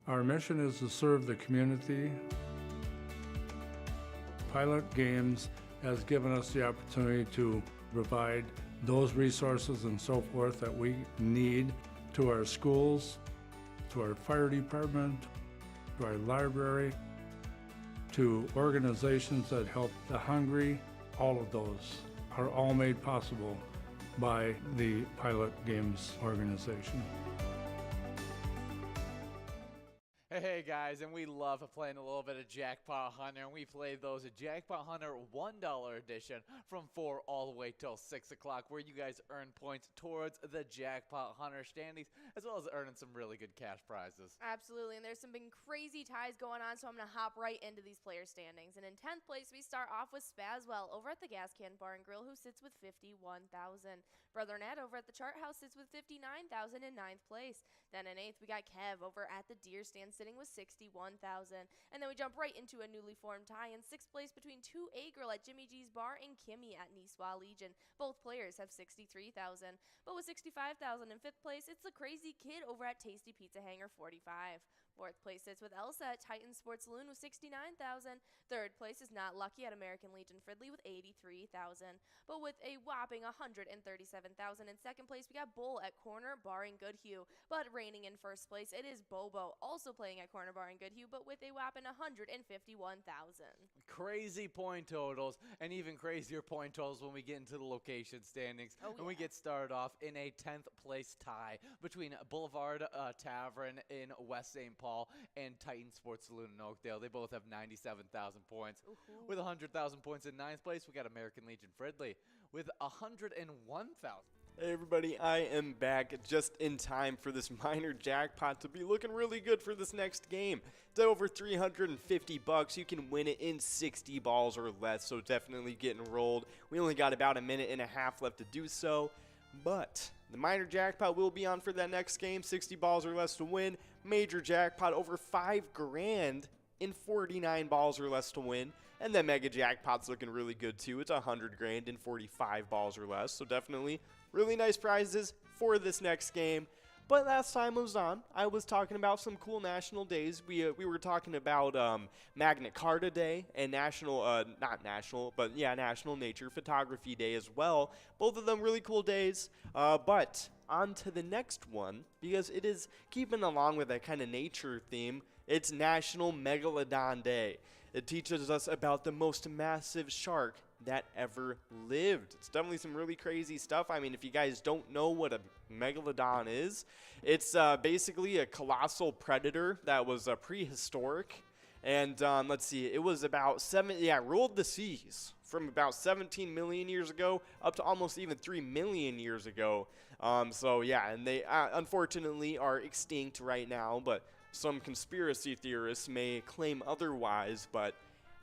Our mission is to serve the community. Pilot Games has given us the opportunity to provide those resources and so forth that we need to our schools, to our fire department, to our library, to organizations that help the hungry. All of those are all made possible by the Pilot Games organization. Hey guys, and we love playing a little bit of Jackpot Hunter, and we played those at Jackpot Hunter $1 edition from 4 all the way till 6 o'clock, where you guys earn points towards the Jackpot Hunter standings, as well as earning some really good cash prizes. Absolutely, and there's some big crazy ties going on, so I'm going to hop right into these player standings. And in 10th place, we start off with Spazwell over at the Gas Can Bar and Grill, who sits with 51,000. Brother Ned over at the Chart House sits with 59,000 in 9th place. Then in 8th, we got Kev over at the Deer Stand sitting with 61,000. And then we jump right into a newly formed tie in 6th place between 2A Girl at Jimmy G's Bar and Kimmy at Niswa Legion. Both players have 63,000. But with 65,000 in 5th place, it's the Crazy Kid over at Tasty Pizza Hanger 45. Fourth place sits with Elsa at Titan Sports Saloon with 69,000. Third place is Not Lucky at American Legion Fridley with 83,000. But with a whopping 137,000 in second place, we got Bull at Corner Barring Goodhue. But reigning in first place, it is Bobo, also playing at Corner Barring Goodhue, but with a whopping 151,000. Crazy point totals, and even crazier point totals when we get into the location standings. And we get started off in a 10th place tie between Boulevard Tavern in West St. Paul and Titan Sports Saloon in Oakdale. They both have 97,000 points. With 100,000 points in 9th place, we got American Legion Fridley with 101,000. Hey everybody, I am back just in time for this minor jackpot to be looking really good for this next game. It's at over 350 bucks. You can win it in 60 balls or less, so definitely get enrolled. We only got about a minute and a half left to do so, but the minor jackpot will be on for that next game. 60 balls or less to win. Major jackpot over 5 grand in 49 balls or less to win. And then mega jackpot's looking really good too. It's 100 grand in 45 balls or less. So definitely really nice prizes for this next game. But last time I was on, I was talking about some cool national days. We were talking about Magna Carta Day and National Nature Photography Day as well. Both of them really cool days. But on to the next one, because it is keeping along with that kind of nature theme. It's National Megalodon Day. It teaches us about the most massive shark that ever lived. It's definitely some really crazy stuff. I mean, if you guys don't know what a megalodon is, it's basically a colossal predator that was prehistoric. And let's see, it was about ruled the seas from about 17 million years ago up to almost even 3 million years ago. And they unfortunately are extinct right now, but some conspiracy theorists may claim otherwise. But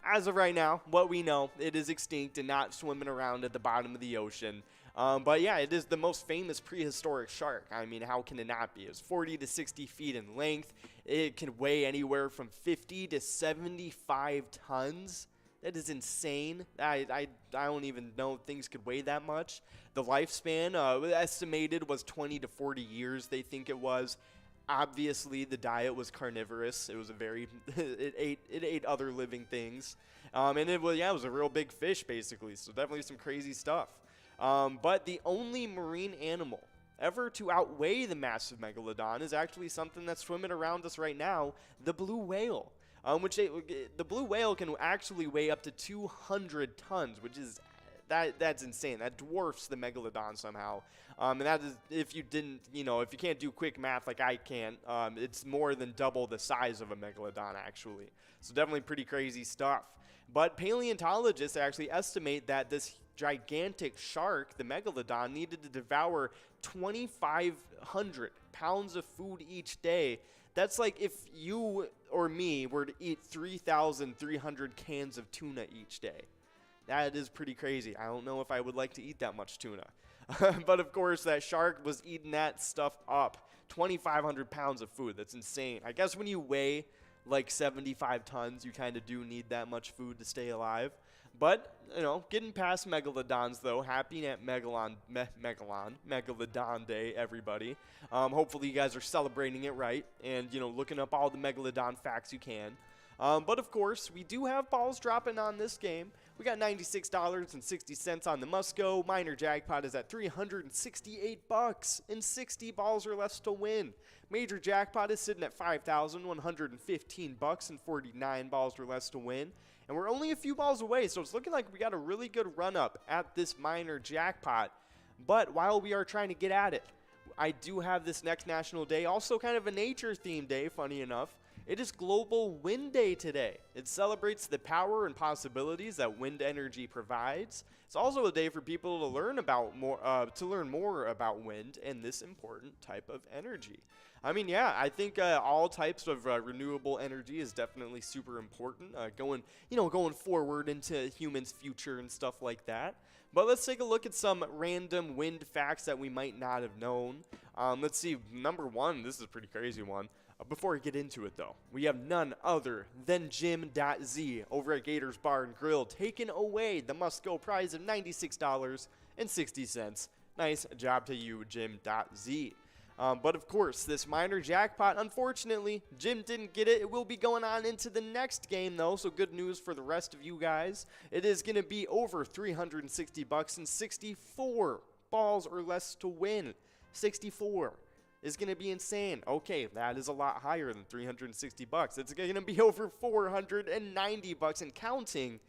as of right now, what we know, it is extinct and not swimming around at the bottom of the ocean. It is the most famous prehistoric shark. I mean, how can it not be? It's 40 to 60 feet in length. It can weigh anywhere from 50 to 75 tons. That is insane. I don't even know things could weigh that much. The lifespan estimated was 20 to 40 years, they think it was. Obviously, the diet was carnivorous. It was it ate other living things. It was a real big fish, basically. So definitely some crazy stuff. But the only marine animal ever to outweigh the massive megalodon is actually something that's swimming around us right now, the blue whale. The blue whale can actually weigh up to 200 tons, which is that's insane. That dwarfs the megalodon somehow. And that is, if you can't do quick math like I can, it's more than double the size of a megalodon actually. So definitely pretty crazy stuff. But paleontologists actually estimate that this gigantic shark, the megalodon, needed to devour 2,500 pounds of food each day. That's like if you or me were to eat 3,300 cans of tuna each day. That is pretty crazy. I don't know if I would like to eat that much tuna. But of course, that shark was eating that stuff up. 2,500 pounds of food. That's insane. I guess when you weigh like 75 tons, you kind of do need that much food to stay alive. But, getting past megalodons, though, happy at Megalodon Day, everybody. Hopefully you guys are celebrating it right and, looking up all the megalodon facts you can. But, of course, we do have balls dropping on this game. We got $96.60 on the Must-Go. Minor jackpot is at $368 and 60 balls or less to win. Major jackpot is sitting at $5,115 and 49 balls or less to win. And we're only a few balls away, so it's looking like we got a really good run-up at this minor jackpot. But while we are trying to get at it, I do have this next national day, also kind of a nature-themed day, funny enough. It is Global Wind Day today. It celebrates the power and possibilities that wind energy provides. It's also a day for people to learn more about wind and this important type of energy. I mean, yeah, I think all types of renewable energy is definitely super important, going forward into humans' future and stuff like that. But let's take a look at some random wind facts that we might not have known. Let's see, number one, this is a pretty crazy one. Before we get into it, though, we have none other than Jim.Z over at Gators Bar and Grill taking away the must-go prize of $96.60. Nice job to you, Jim.Z. But of course, this minor jackpot, unfortunately, Jim didn't get it. It will be going on into the next game, though, so good news for the rest of you guys. It is going to be over $360 and 64 balls or less to win. 64 is going to be insane. Okay, that is a lot higher than $360. It's going to be over $490 and counting.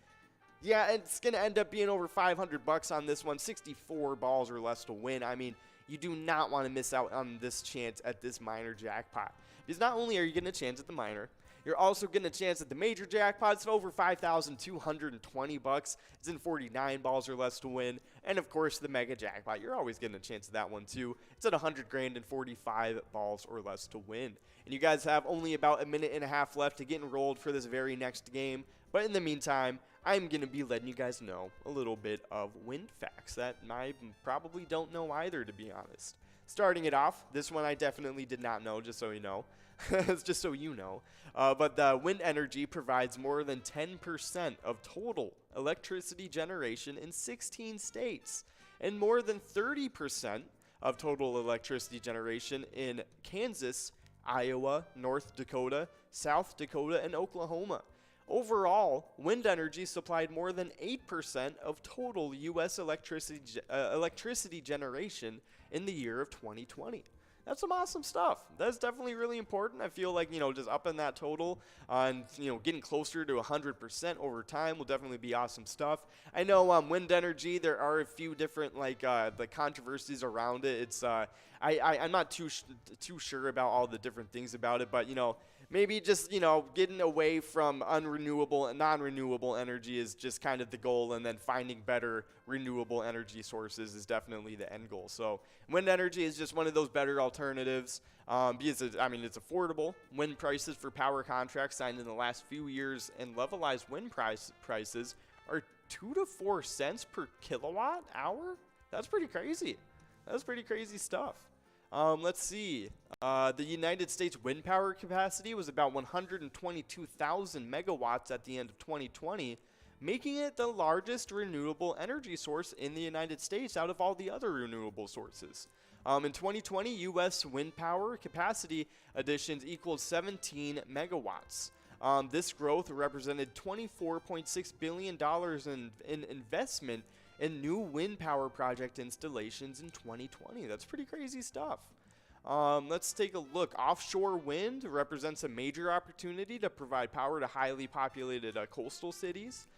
Yeah, it's going to end up being over $500 on this one. 64 balls or less to win. I mean, you do not want to miss out on this chance at this minor jackpot. Because not only are you getting a chance at the minor, you're also getting a chance at the major jackpot. It's over $5,220. It's in 49 balls or less to win. And of course, the mega jackpot. You're always getting a chance at that one too. It's at 100 grand and 45 balls or less to win. And you guys have only about a minute and a half left to get enrolled for this very next game. But in the meantime, I'm going to be letting you guys know a little bit of win facts that I probably don't know either, to be honest. Starting it off, this one I definitely did not know, just so you know. Just so you know. But the wind energy provides more than 10% of total electricity generation in 16 states, and more than 30% of total electricity generation in Kansas, Iowa, North Dakota, South Dakota, and Oklahoma. Overall, wind energy supplied more than 8% of total U.S. electricity generation in the year of 2020. That's some awesome stuff. That's definitely really important. I feel like, just upping that total and, getting closer to 100% over time will definitely be awesome stuff. I know wind energy, there are a few different, the controversies around it. It's, I'm not too sure about all the different things about it, but, maybe just, getting away from unrenewable and non-renewable energy is just kind of the goal, and then finding better renewable energy sources is definitely the end goal. So wind energy is just one of those better alternatives because, it's affordable. Wind prices for power contracts signed in the last few years and levelized wind prices are 2 to 4 cents per kilowatt hour. That's pretty crazy. That's pretty crazy stuff. Let's see. The United States wind power capacity was about 122,000 megawatts at the end of 2020, making it the largest renewable energy source in the United States out of all the other renewable sources. In 2020, U.S. wind power capacity additions equaled 17 megawatts. This growth represented $24.6 billion in investment in new wind power project installations in 2020. That's pretty crazy stuff. Let's take a look. Offshore wind represents a major opportunity to provide power to highly populated coastal cities.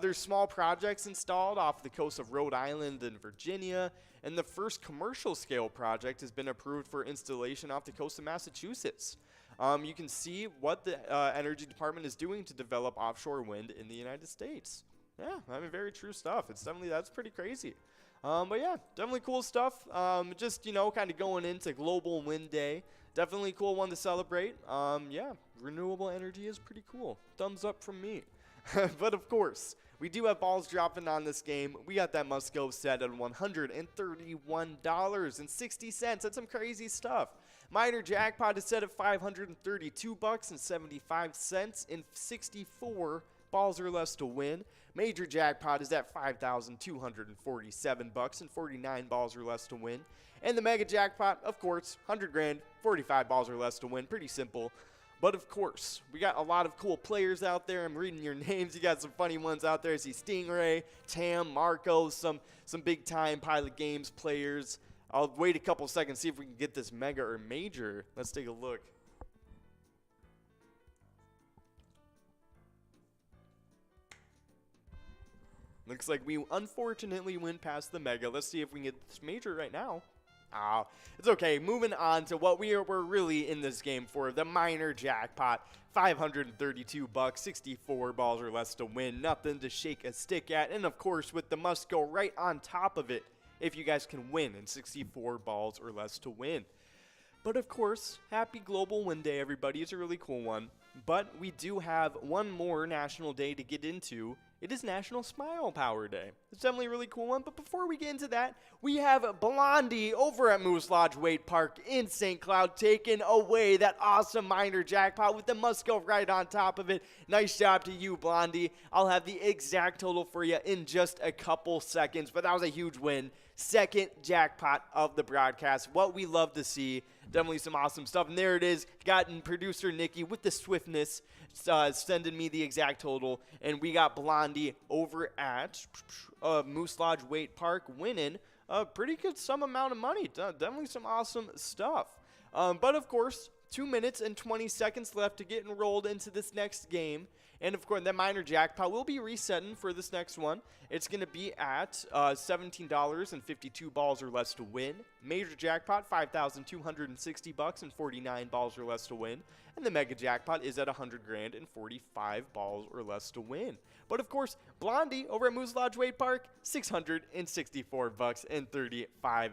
There's small projects installed off the coast of Rhode Island and Virginia, and the first commercial scale project has been approved for installation off the coast of Massachusetts. You can see what the Energy Department is doing to develop offshore wind in the United States. Yeah, very true stuff. That's pretty crazy. But yeah, definitely cool stuff. Just, kind of going into Global Wind Day. Definitely a cool one to celebrate. Yeah, renewable energy is pretty cool. Thumbs up from me. But of course, we do have balls dropping on this game. We got that must-go set at $131.60. That's some crazy stuff. Minor jackpot is set at $532.75 in 64 balls or less to win. Major jackpot is at $5,247 and 49 balls or less to win. And the mega jackpot, of course, 100 grand, 45 balls or less to win. Pretty simple. But of course, we got a lot of cool players out there. I'm reading your names. You got some funny ones out there. I see Stingray, Tam, Marco, some big time Pilot Games players. I'll wait a couple seconds, see if we can get this mega or major. Let's take a look. Looks like we unfortunately went past the mega. Let's see if we can get this major right now. It's okay. Moving on to what we're really in this game for, the minor jackpot. $532, 64 balls or less to win. Nothing to shake a stick at. And of course, with the must go right on top of it, if you guys can win in 64 balls or less to win. But of course, happy Global Wind Day, everybody. It's a really cool one. But we do have one more national day to get into. It is National Smile Power Day. It's definitely a really cool one. But before we get into that, we have Blondie over at Moose Lodge Wade Park in St. Cloud taking away that awesome minor jackpot with the must go right on top of it. Nice job to you, Blondie. I'll have the exact total for you in just a couple seconds. But that was a huge win. Second jackpot of the broadcast. What we love to see. Definitely some awesome stuff. And there it is. Gotten producer Nikki with the swiftness sending me the exact total. And we got Blondie over at Moose Lodge Waite Park winning a pretty good some amount of money. Definitely some awesome stuff. But of course, 2 minutes and 20 seconds left to get enrolled into this next game. And of course, that minor jackpot will be resetting for this next one. It's going to be at $17.52 balls or less to win. Major jackpot, $5,260 and 49 balls or less to win. And the mega jackpot is at $100,000 and 45 balls or less to win. But of course, Blondie over at Moose Lodge Waite Park, $664 and 35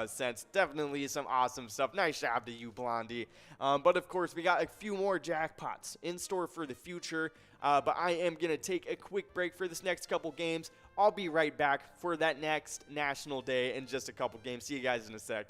cents. Definitely some awesome stuff. Nice job to you, Blondie. But of course, we got a few more jackpots in store for the future. But I am going to take a quick break for this next couple games. I'll be right back for that next National Day in just a couple games. See you guys in a sec.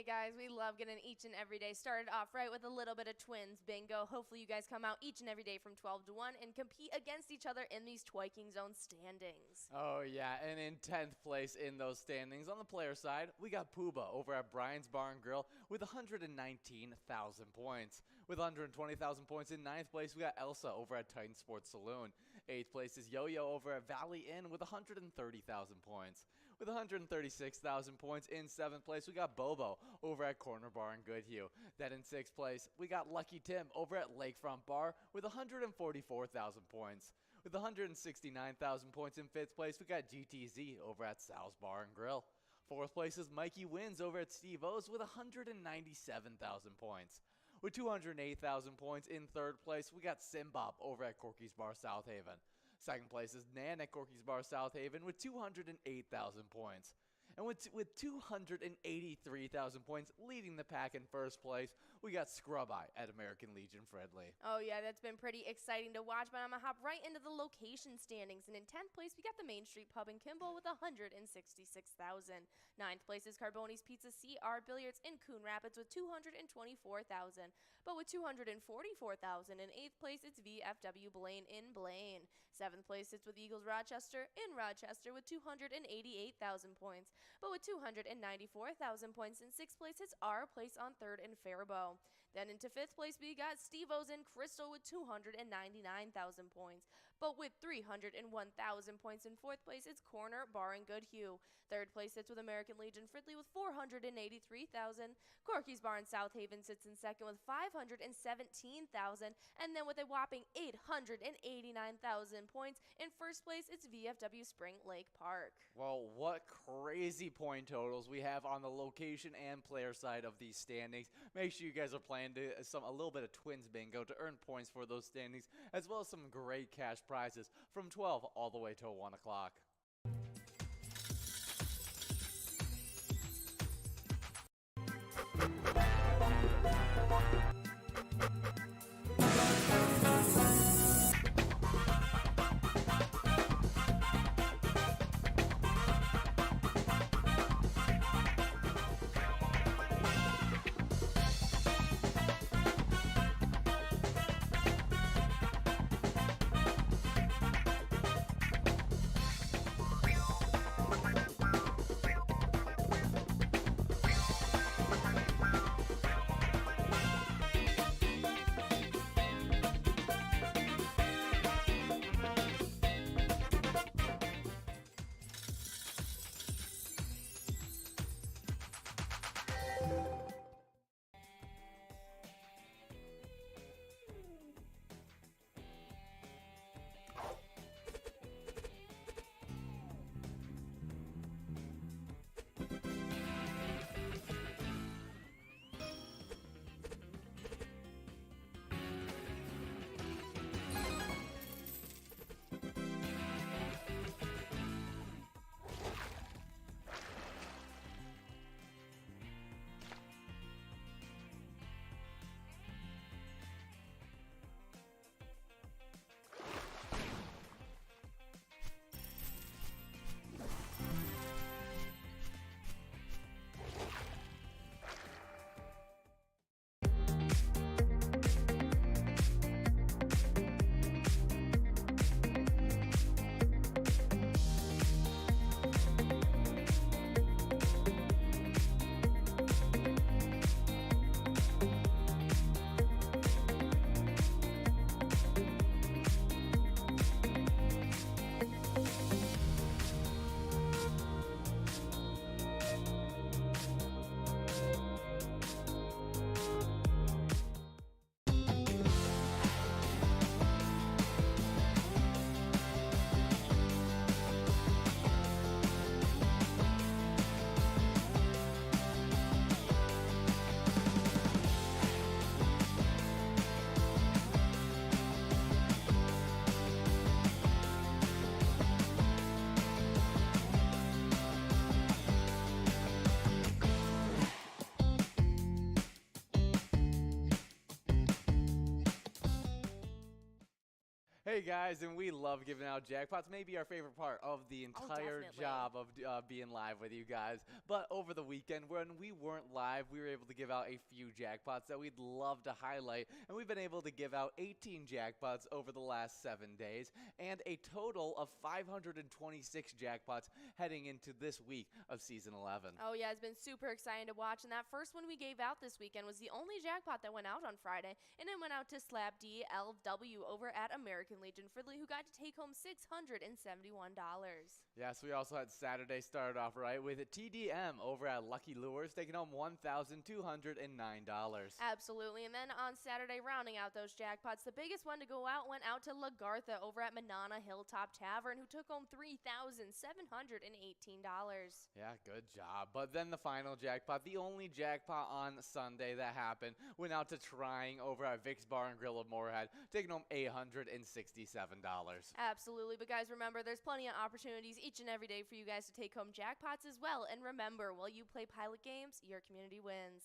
Guys, we love getting each and every day started off right with a little bit of Twins Bingo. Hopefully you guys come out each and every day from 12 to 1 and compete against each other in these Twiking Zone standings. Oh, yeah, and in 10th place in those standings on the player side, we got Pooba over at Brian's Bar and Grill with 119,000 points. With 120,000 points in 9th place, we got Elsa over at Titan Sports Saloon. 8th place is Yo-Yo over at Valley Inn with 130,000 points. With 136,000 points in 7th place, we got Bobo over at Corner Bar in Goodhue. Then in 6th place, we got Lucky Tim over at Lakefront Bar with 144,000 points. With 169,000 points in 5th place, we got GTZ over at Sal's Bar and Grill. 4th place is Mikey Wins over at Steve O's with 197,000 points. With 208,000 points in 3rd place, we got Simbop over at Corky's Bar South Haven. Second place is Nan at Corky's Bar South Haven with 208,000 points. And with 283,000 points leading the pack in first place, we got Scrub Eye at American Legion Friendly. Oh, yeah, that's been pretty exciting to watch, but I'm going to hop right into the location standings. And in 10th place, we got the Main Street Pub in Kimball with 166,000. 9th place is Carboni's Pizza CR Billiards in Coon Rapids with 224,000. But with 244,000 in 8th place, it's VFW Blaine in Blaine. 7th place sits with Eagles Rochester in Rochester with 288,000 points. But with 294,000 points in 6th place, it's our place on 3rd in Faribault. Then into 5th place, we got Steve-O's in Crystal with 299,000 points. But with 301,000 points in 4th place, it's Corner Bar and Goodhue. 3rd place sits with American Legion Fridley with 483,000. Corky's Bar in South Haven sits in 2nd with 517,000. And then with a whopping 889,000 points in 1st place, it's VFW Spring Lake Park. Well, what crazy point totals we have on the location and player side of these standings. Make sure you guys are playing a little bit of Twins Bingo to earn points for those standings, as well as some great cash prizes from 12 all the way till 1 o'clock. Hey guys, and we love giving out jackpots. Maybe our favorite part of the entire job of being live with you guys. But over the weekend, when we weren't live, we were able to give out a few jackpots that we'd love to highlight. And we've been able to give out 18 jackpots over the last 7 days, and a total of 526 jackpots heading into this week of Season 11. Oh yeah, it's been super exciting to watch. And that first one we gave out this weekend was the only jackpot that went out on Friday, and it went out to Slap DLW over at American Legion Fridley, who got to take home $671. Yes, we also had Saturday started off right with a TDM over at Lucky Lures, taking home $1,209. Absolutely. And then on Saturday, rounding out those jackpots, the biggest one to go out went out to Lagartha over at Manana Hilltop Tavern, who took home $3,718. Yeah, good job. But then the final jackpot, the only jackpot on Sunday that happened, went out to Trying over at Vic's Bar and Grill of Moorhead, taking home $860. Absolutely. But guys, remember, there's plenty of opportunities each and every day for you guys to take home jackpots as well. And remember, while you play Pilot Games, your community wins.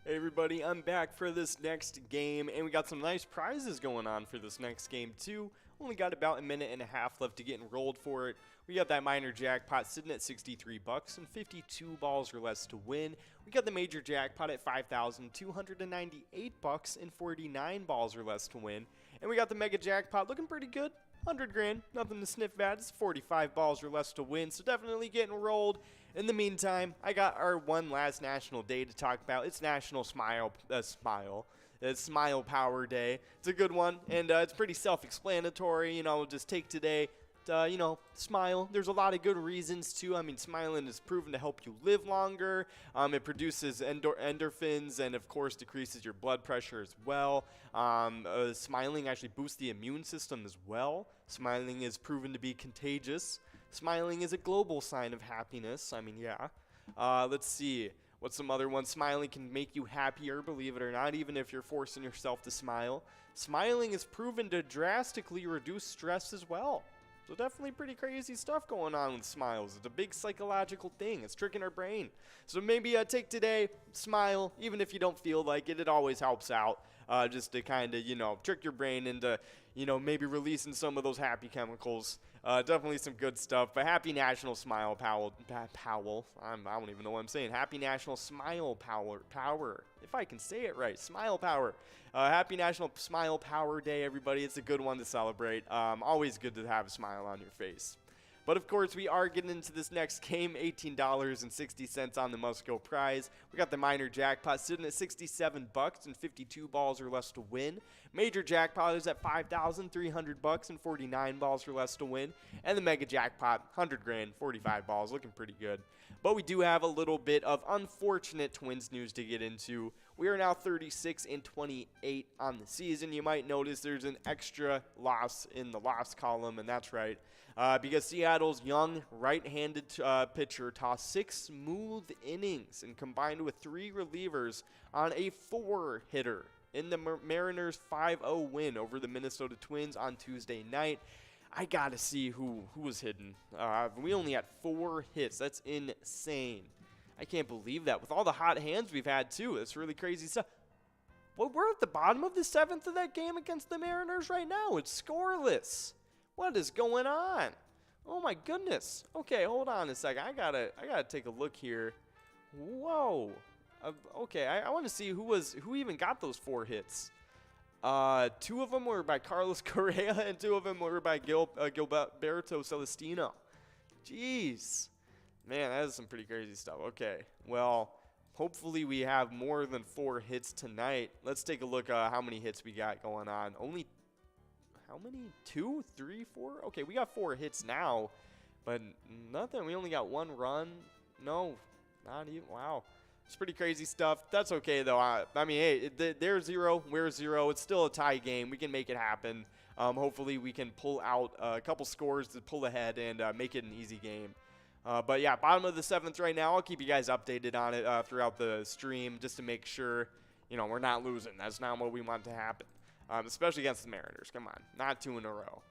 Hey everybody, I'm back for this next game, and we got some nice prizes going on for this next game too. Only got about a minute and a half left to get enrolled for it. We got that minor jackpot sitting at 63 bucks and 52 balls or less to win. We got the major jackpot at 5,298 bucks and 49 balls or less to win. And we got the mega jackpot looking pretty good. 100 grand, nothing to sniff at. It's 45 balls or less to win, so definitely get enrolled. In the meantime, I got our one last national day to talk about. It's National Smile Power Day. It's a good one, and it's pretty self-explanatory. You know, just take today to, you know, smile. There's a lot of good reasons to. I mean, smiling is proven to help you live longer. It produces endorphins and, of course, decreases your blood pressure as well. Smiling actually boosts the immune system as well. Smiling is proven to be contagious. Smiling is a global sign of happiness. I mean, yeah. Let's see. What's some other ones? Smiling can make you happier, believe it or not, even if you're forcing yourself to smile. Smiling is proven to drastically reduce stress as well. So definitely pretty crazy stuff going on with smiles. It's a big psychological thing. It's tricking our brain. So maybe take today, smile, even if you don't feel like it. It always helps out just to kind of, you know, trick your brain into, you know, maybe releasing some of those happy chemicals. Definitely some good stuff. But happy National Smile Powell. I don't even know what I'm saying. Happy National Smile Power. If I can say it right. Smile Power. Happy National Smile Power Day, everybody. It's a good one to celebrate. Always good to have a smile on your face. But of course, we are getting into this next game. $18.60 on the must-go prize. We got the minor jackpot sitting at 67 bucks and 52 balls or less to win. Major jackpot is at 5,300 bucks and 49 balls or less to win. And the mega jackpot, 100 grand, 45 balls, looking pretty good. But we do have a little bit of unfortunate Twins news to get into. We are now 36 and 28 on the season. You might notice there's an extra loss in the loss column, and that's right. Because Seattle's young right-handed pitcher tossed 6 smooth innings and combined with 3 relievers on a 4-hitter in the Mariners' 5-0 win over the Minnesota Twins on Tuesday night. I got to see who was hitting. We only had 4 hits. That's insane. I can't believe that. With all the hot hands we've had, too. It's really crazy stuff. Well, we're at the bottom of the 7th of that game against the Mariners right now. It's scoreless. What is going on? Oh, my goodness. Okay, hold on a second. I gotta take a look here. Whoa. Okay, I want to see who even got those 4 hits. 2 of them were by Carlos Correa, and 2 of them were by Gilberto Celestino. Jeez. Man, that is some pretty crazy stuff. Okay, well, hopefully we have more than 4 hits tonight. Let's take a look at how many hits we got going on. Only, how many? 2, 3, 4? Okay, we got 4 hits now, but nothing. We only got 1 run. No, not even. Wow. It's pretty crazy stuff. That's okay, though. I mean, hey, they're 0, we're 0. It's still a tie game. We can make it happen. Hopefully, we can pull out a couple scores to pull ahead and make it an easy game. But, yeah, bottom of the 7th right now. I'll keep you guys updated on it throughout the stream just to make sure, you know, we're not losing. That's not what we want to happen, especially against the Mariners. Come on, not 2 in a row.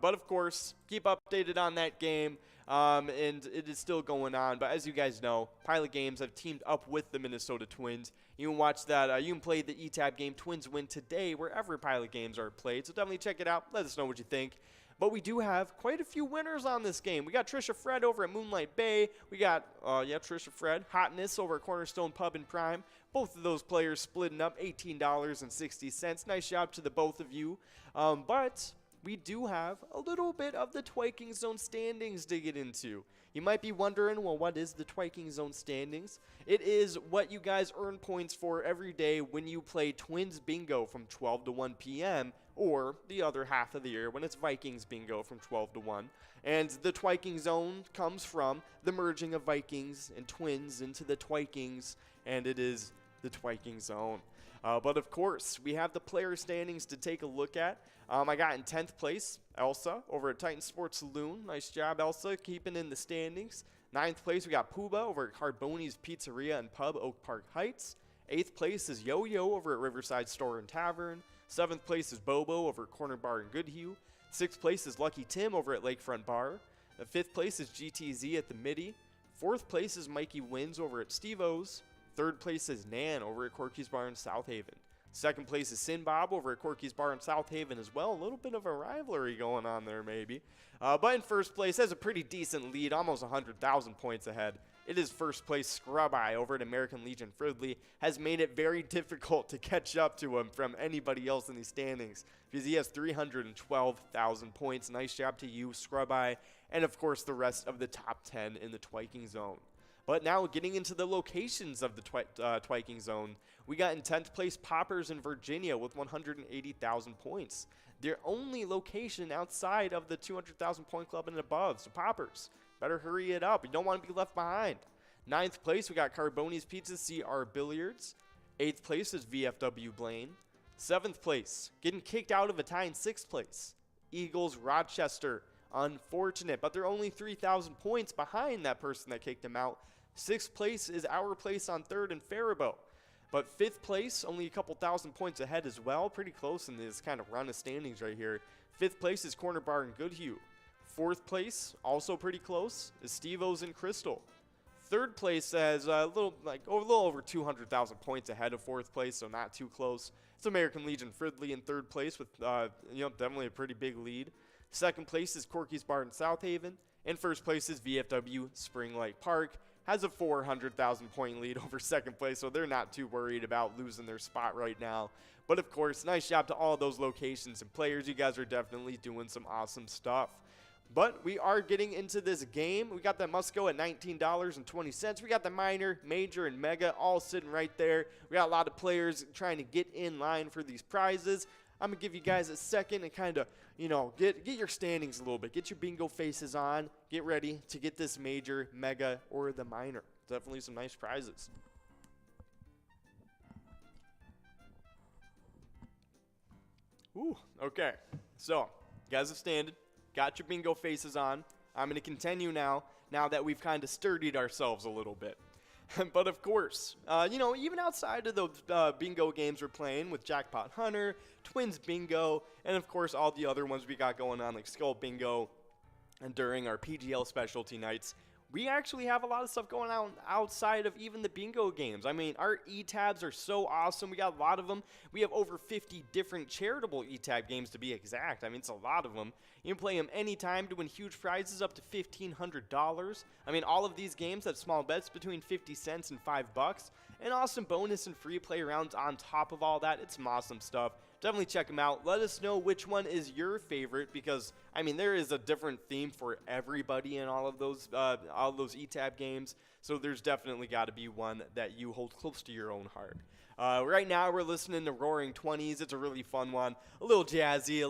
But, of course, keep updated on that game. And it is still going on. But as you guys know, Pilot Games have teamed up with the Minnesota Twins. You can watch that. You can play the ETAB game Twins Win today wherever Pilot Games are played. So definitely check it out. Let us know what you think. But we do have quite a few winners on this game. We got Trisha Fred over at Moonlight Bay. We got, Trisha Fred. Hotness over at Cornerstone Pub and Prime. Both of those players splitting up $18.60. Nice job to the both of you. But we do have a little bit of the Twiking Zone standings to get into. You might be wondering, well, what is the Twiking Zone standings? It is what you guys earn points for every day when you play Twins Bingo from 12 to 1 p.m. or the other half of the year when it's Vikings Bingo from 12 to 1. And the Twiking Zone comes from the merging of Vikings and Twins into the Twikings, and it is the Twiking Zone. But of course, we have the player standings to take a look at. I got in 10th place, Elsa, over at Titan Sports Saloon. Nice job, Elsa, keeping in the standings. 9th place, we got Pooba over at Carboni's Pizzeria and Pub, Oak Park Heights. 8th place is Yo-Yo over at Riverside Store and Tavern. 7th place is Bobo over at Corner Bar in Goodhue. 6th place is Lucky Tim over at Lakefront Bar. 5th place is GTZ at the Midi. 4th place is Mikey Wins over at Steve-O's. 3rd place is Nan over at Corky's Bar in South Haven. 2nd place is Sin Bob over at Corky's Bar in South Haven as well. A little bit of a rivalry going on there maybe. But in 1st place has a pretty decent lead, almost 100,000 points ahead. It is 1st place Scrub Eye over at American Legion Fridley. Has made it very difficult to catch up to him from anybody else in these standings because he has 312,000 points. Nice job to you, Scrub Eye, and of course the rest of the top 10 in the Twiking Zone. But now getting into the locations of the Twiking Zone, we got in 10th place Poppers in Virginia with 180,000 points. Their only location outside of the 200,000 point club and above. So Poppers, better hurry it up. You don't want to be left behind. 9th place, we got Carboni's Pizza, CR Billiards. 8th place is VFW Blaine. 7th place, getting kicked out of a tie in 6th place, Eagles Rochester. Unfortunate, but they're only 3,000 points behind that person that kicked him out. 6th place is our place on 3rd and Faribault. But 5th place, only a couple thousand points ahead as well. Pretty close in this kind of run of standings right here. 5th place is Corner Bar in Goodhue. 4th place, also pretty close, is Steve-O's in Crystal. 3rd place has a little over 200,000 points ahead of 4th place, so not too close. It's American Legion Fridley in 3rd place with definitely a pretty big lead. 2nd place is Corky's Bar in South Haven, and 1st place is VFW Spring Lake Park. Has a 400,000 point lead over 2nd place, so they're not too worried about losing their spot right now. But of course, nice job to all of those locations and players. You guys are definitely doing some awesome stuff. But we are getting into this game. We got that Musco at $19.20. We got the minor, major, and mega all sitting right there. We got a lot of players trying to get in line for these prizes. I'm going to give you guys a second and kind of, get your standings a little bit. Get your bingo faces on. Get ready to get this major, mega, or the minor. Definitely some nice prizes. Ooh, okay. So, you guys have standed. Got your bingo faces on. I'm going to continue now that we've kind of sturdied ourselves a little bit. But of course, even outside of those bingo games we're playing with Jackpot Hunter, Twins Bingo, and of course all the other ones we got going on like Skull Bingo and during our PGL specialty nights, we actually have a lot of stuff going on outside of even the bingo games. I mean, our E-tabs are so awesome. We got a lot of them. We have over 50 different charitable E-tab games to be exact. I mean, it's a lot of them. You can play them anytime to win huge prizes up to $1,500. I mean, all of these games have small bets between 50 cents and $5. And awesome bonus and free play rounds on top of all that. It's some awesome stuff. Definitely check them out. Let us know which one is your favorite because, I mean, there is a different theme for everybody in all of those E-tab games. So there's definitely got to be one that you hold close to your own heart. Right now we're listening to Roaring 20s. It's a really fun one. A little jazzy,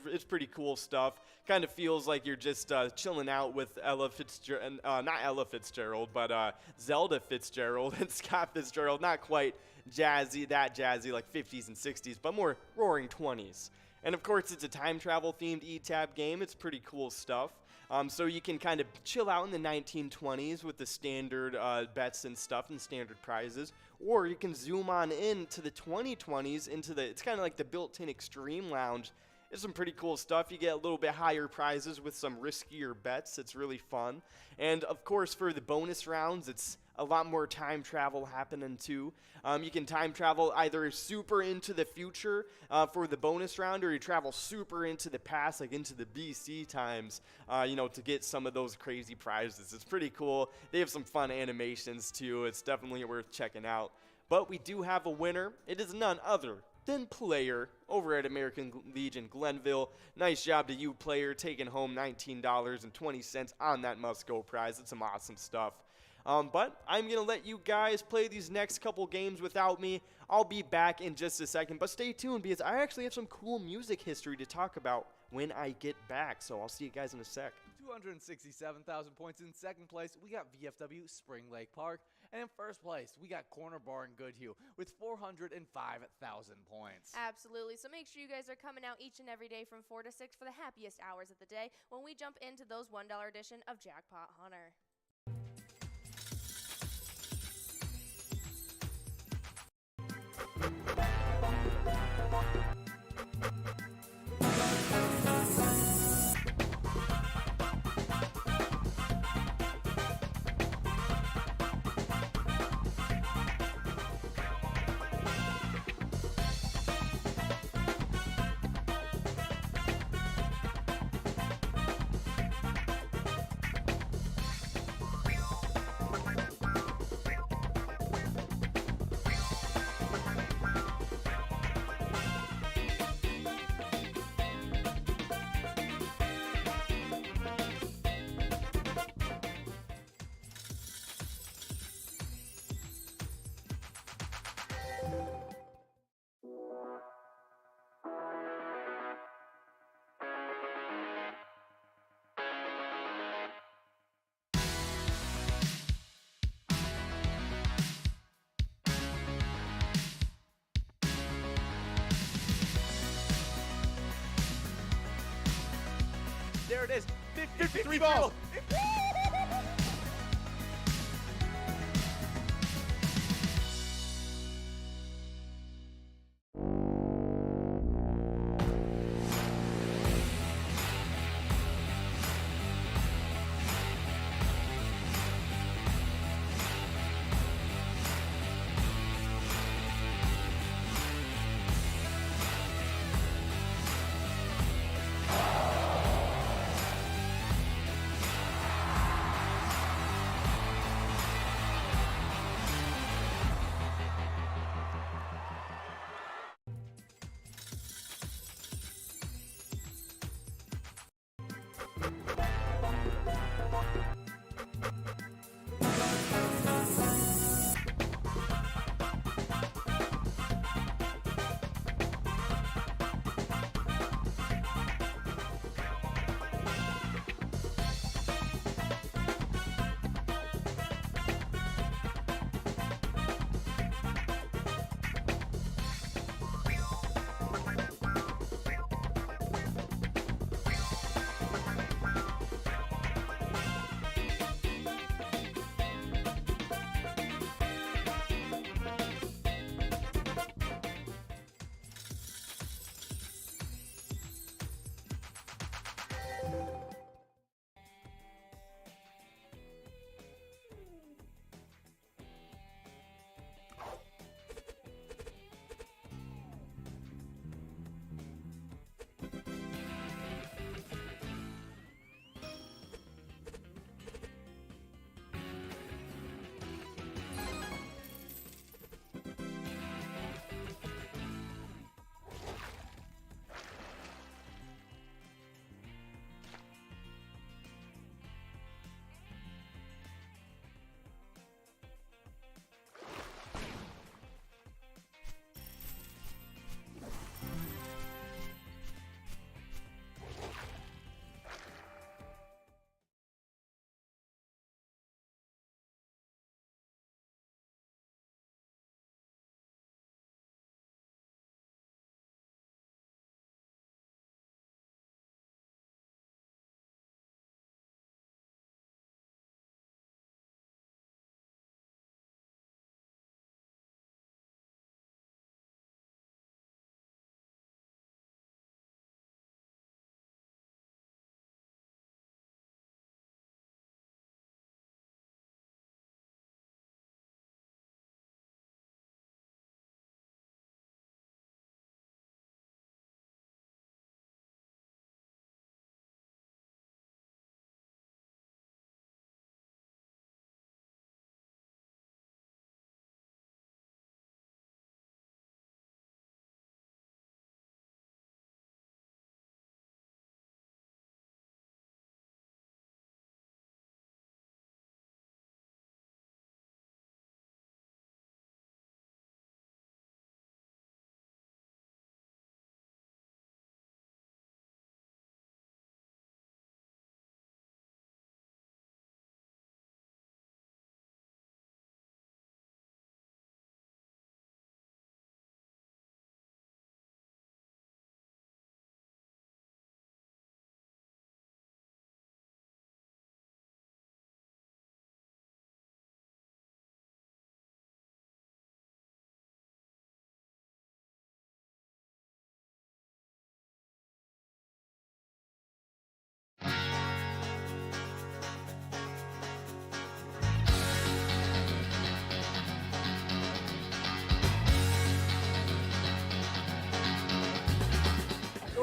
it's pretty cool stuff. Kind of feels like you're just chilling out with Ella Fitzgerald, not Ella Fitzgerald, but Zelda Fitzgerald and Scott Fitzgerald. Not quite jazzy like 50s and 60s, but more Roaring 20s. And of course, it's a time travel themed E-tab game. It's pretty cool stuff. So you can kind of chill out in the 1920s with the standard bets and stuff and standard prizes, or you can zoom on into the 2020s it's kind of like the built-in Extreme Lounge. It's some pretty cool stuff. You get a little bit higher prizes with some riskier bets. It's really fun. And of course, for the bonus rounds, it's a lot more time travel happening too. You can time travel either super into the future for the bonus round, or you travel super into the past, like into the BC times, to get some of those crazy prizes. It's pretty cool. They have some fun animations too. It's definitely worth checking out. But we do have a winner. It is none other than Player over at American Legion Glenville. Nice job to you, Player, taking home $19.20 on that must-go prize. It's some awesome stuff. But I'm going to let you guys play these next couple games without me. I'll be back in just a second, but stay tuned because I actually have some cool music history to talk about when I get back. So I'll see you guys in a sec. 267,000 points. In second place, we got VFW Spring Lake Park. And in first place, we got Corner Bar and Goodhue with 405,000 points. Absolutely. So make sure you guys are coming out each and every day from 4 to 6 for the happiest hours of the day when we jump into those $1 edition of Jackpot Hunter. There it is. 53 balls.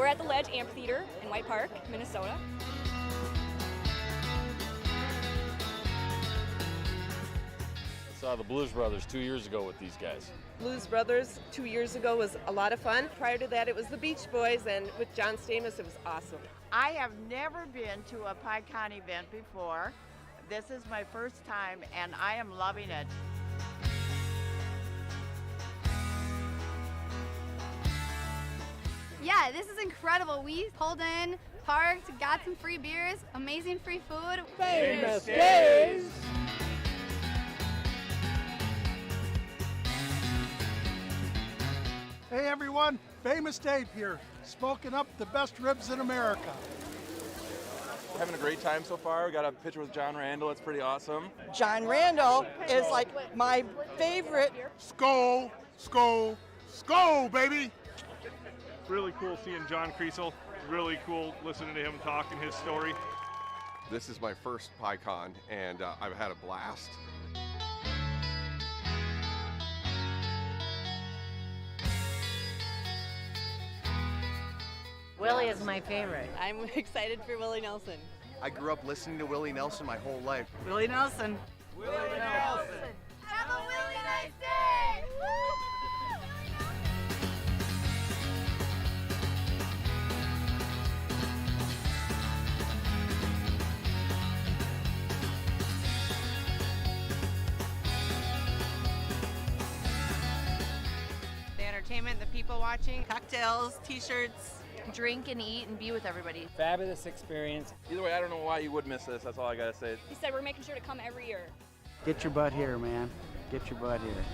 we're at the Ledge Amphitheater in White Park, Minnesota. I saw the Blues Brothers 2 years ago with these guys. Blues Brothers 2 years ago was a lot of fun. Prior to that, it was the Beach Boys, and with John Stamos, it was awesome. I have never been to a PyCon event before. This is my first time, and I am loving it. Yeah, this is incredible. We pulled in, parked, got some free beers, amazing free food. Famous days! Hey everyone, Famous Dave here, smoking up the best ribs in America. Having a great time so far. We got a picture with John Randall. It's pretty awesome. John Randall is like my favorite. Skol, skol, skol, baby! Really cool seeing John Creasel. Really cool listening to him talk and his story. This is my first PyCon, and I've had a blast. Willie is my favorite. I'm excited for Willie Nelson. I grew up listening to Willie Nelson my whole life. Willie Nelson. Willie Nelson! Have a really nice day! The entertainment, the people watching, cocktails, t-shirts. Drink and eat and be with everybody. Fabulous experience. Either way, I don't know why you would miss this. That's all I gotta say. He said we're making sure to come every year. Get your butt here, man. Get your butt here.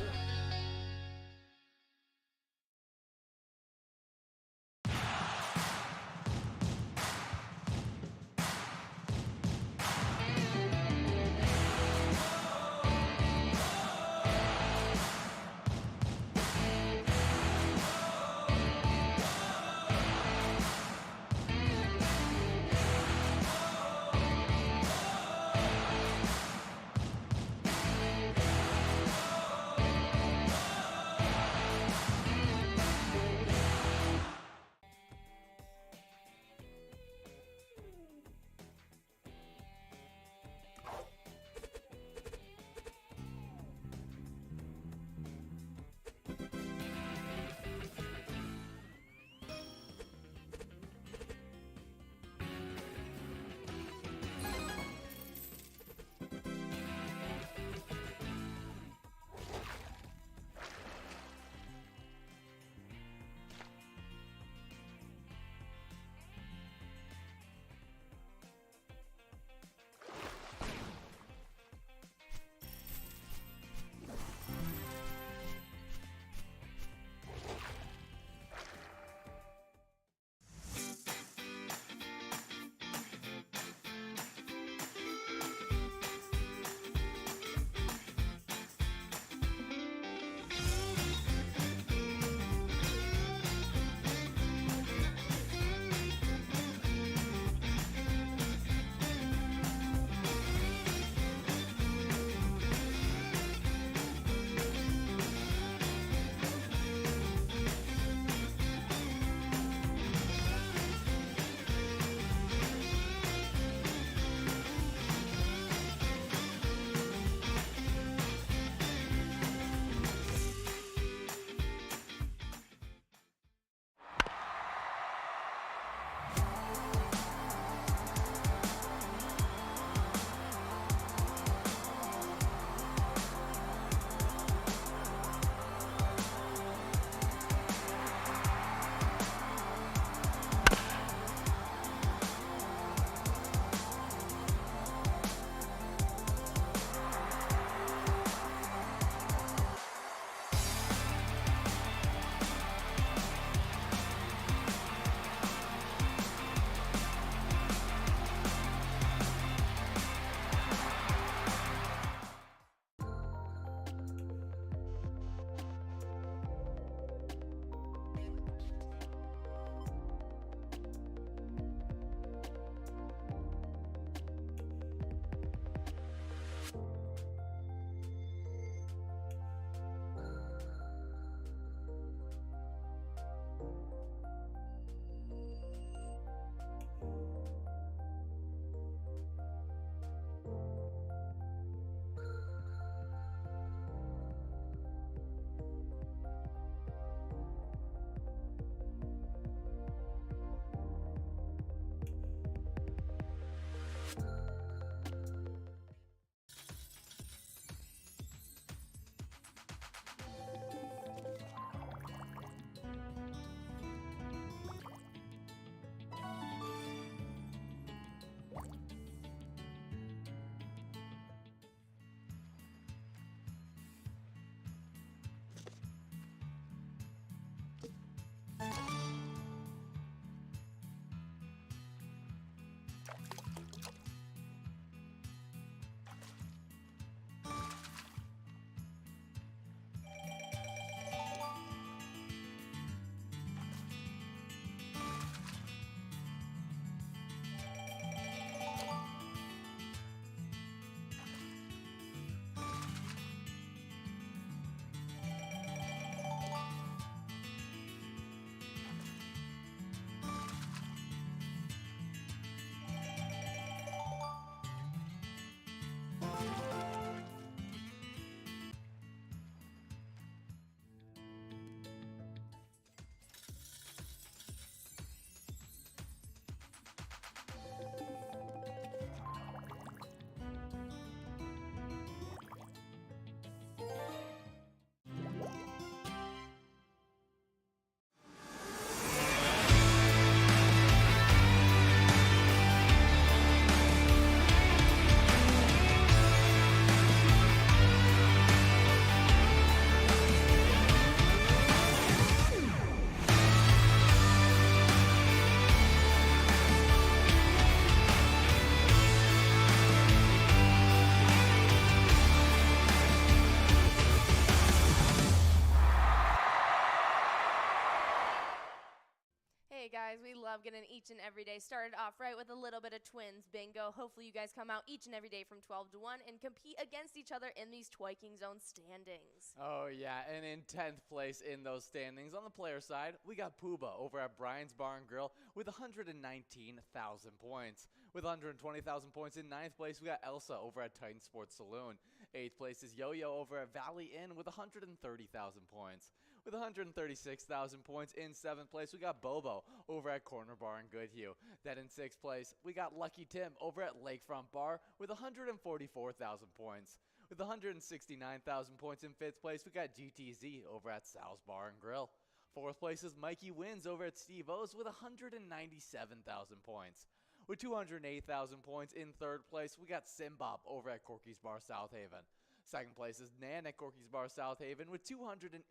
love getting each and every day started off right with a little bit of Twins bingo. Hopefully you guys come out each and every day from 12 to 1 and compete against each other in these Twiking Zone standings. Oh, yeah, and in 10th place in those standings, on the player side, we got Pooba over at Brian's Bar and Grill with 119,000 points. With 120,000 points in 9th place, we got Elsa over at Titan Sports Saloon. 8th place is Yo-Yo over at Valley Inn with 130,000 points. With 136,000 points in 7th place, we got Bobo over at Corner Bar in Goodhue. Then in 6th place, we got Lucky Tim over at Lakefront Bar with 144,000 points. With 169,000 points in 5th place, we got GTZ over at Sal's Bar and Grill. 4th place is Mikey Wins over at Steve O's with 197,000 points. With 208,000 points in 3rd place, we got Simbob over at Corky's Bar South Haven. 2nd place is Nan at Corky's Bar South Haven with 208,000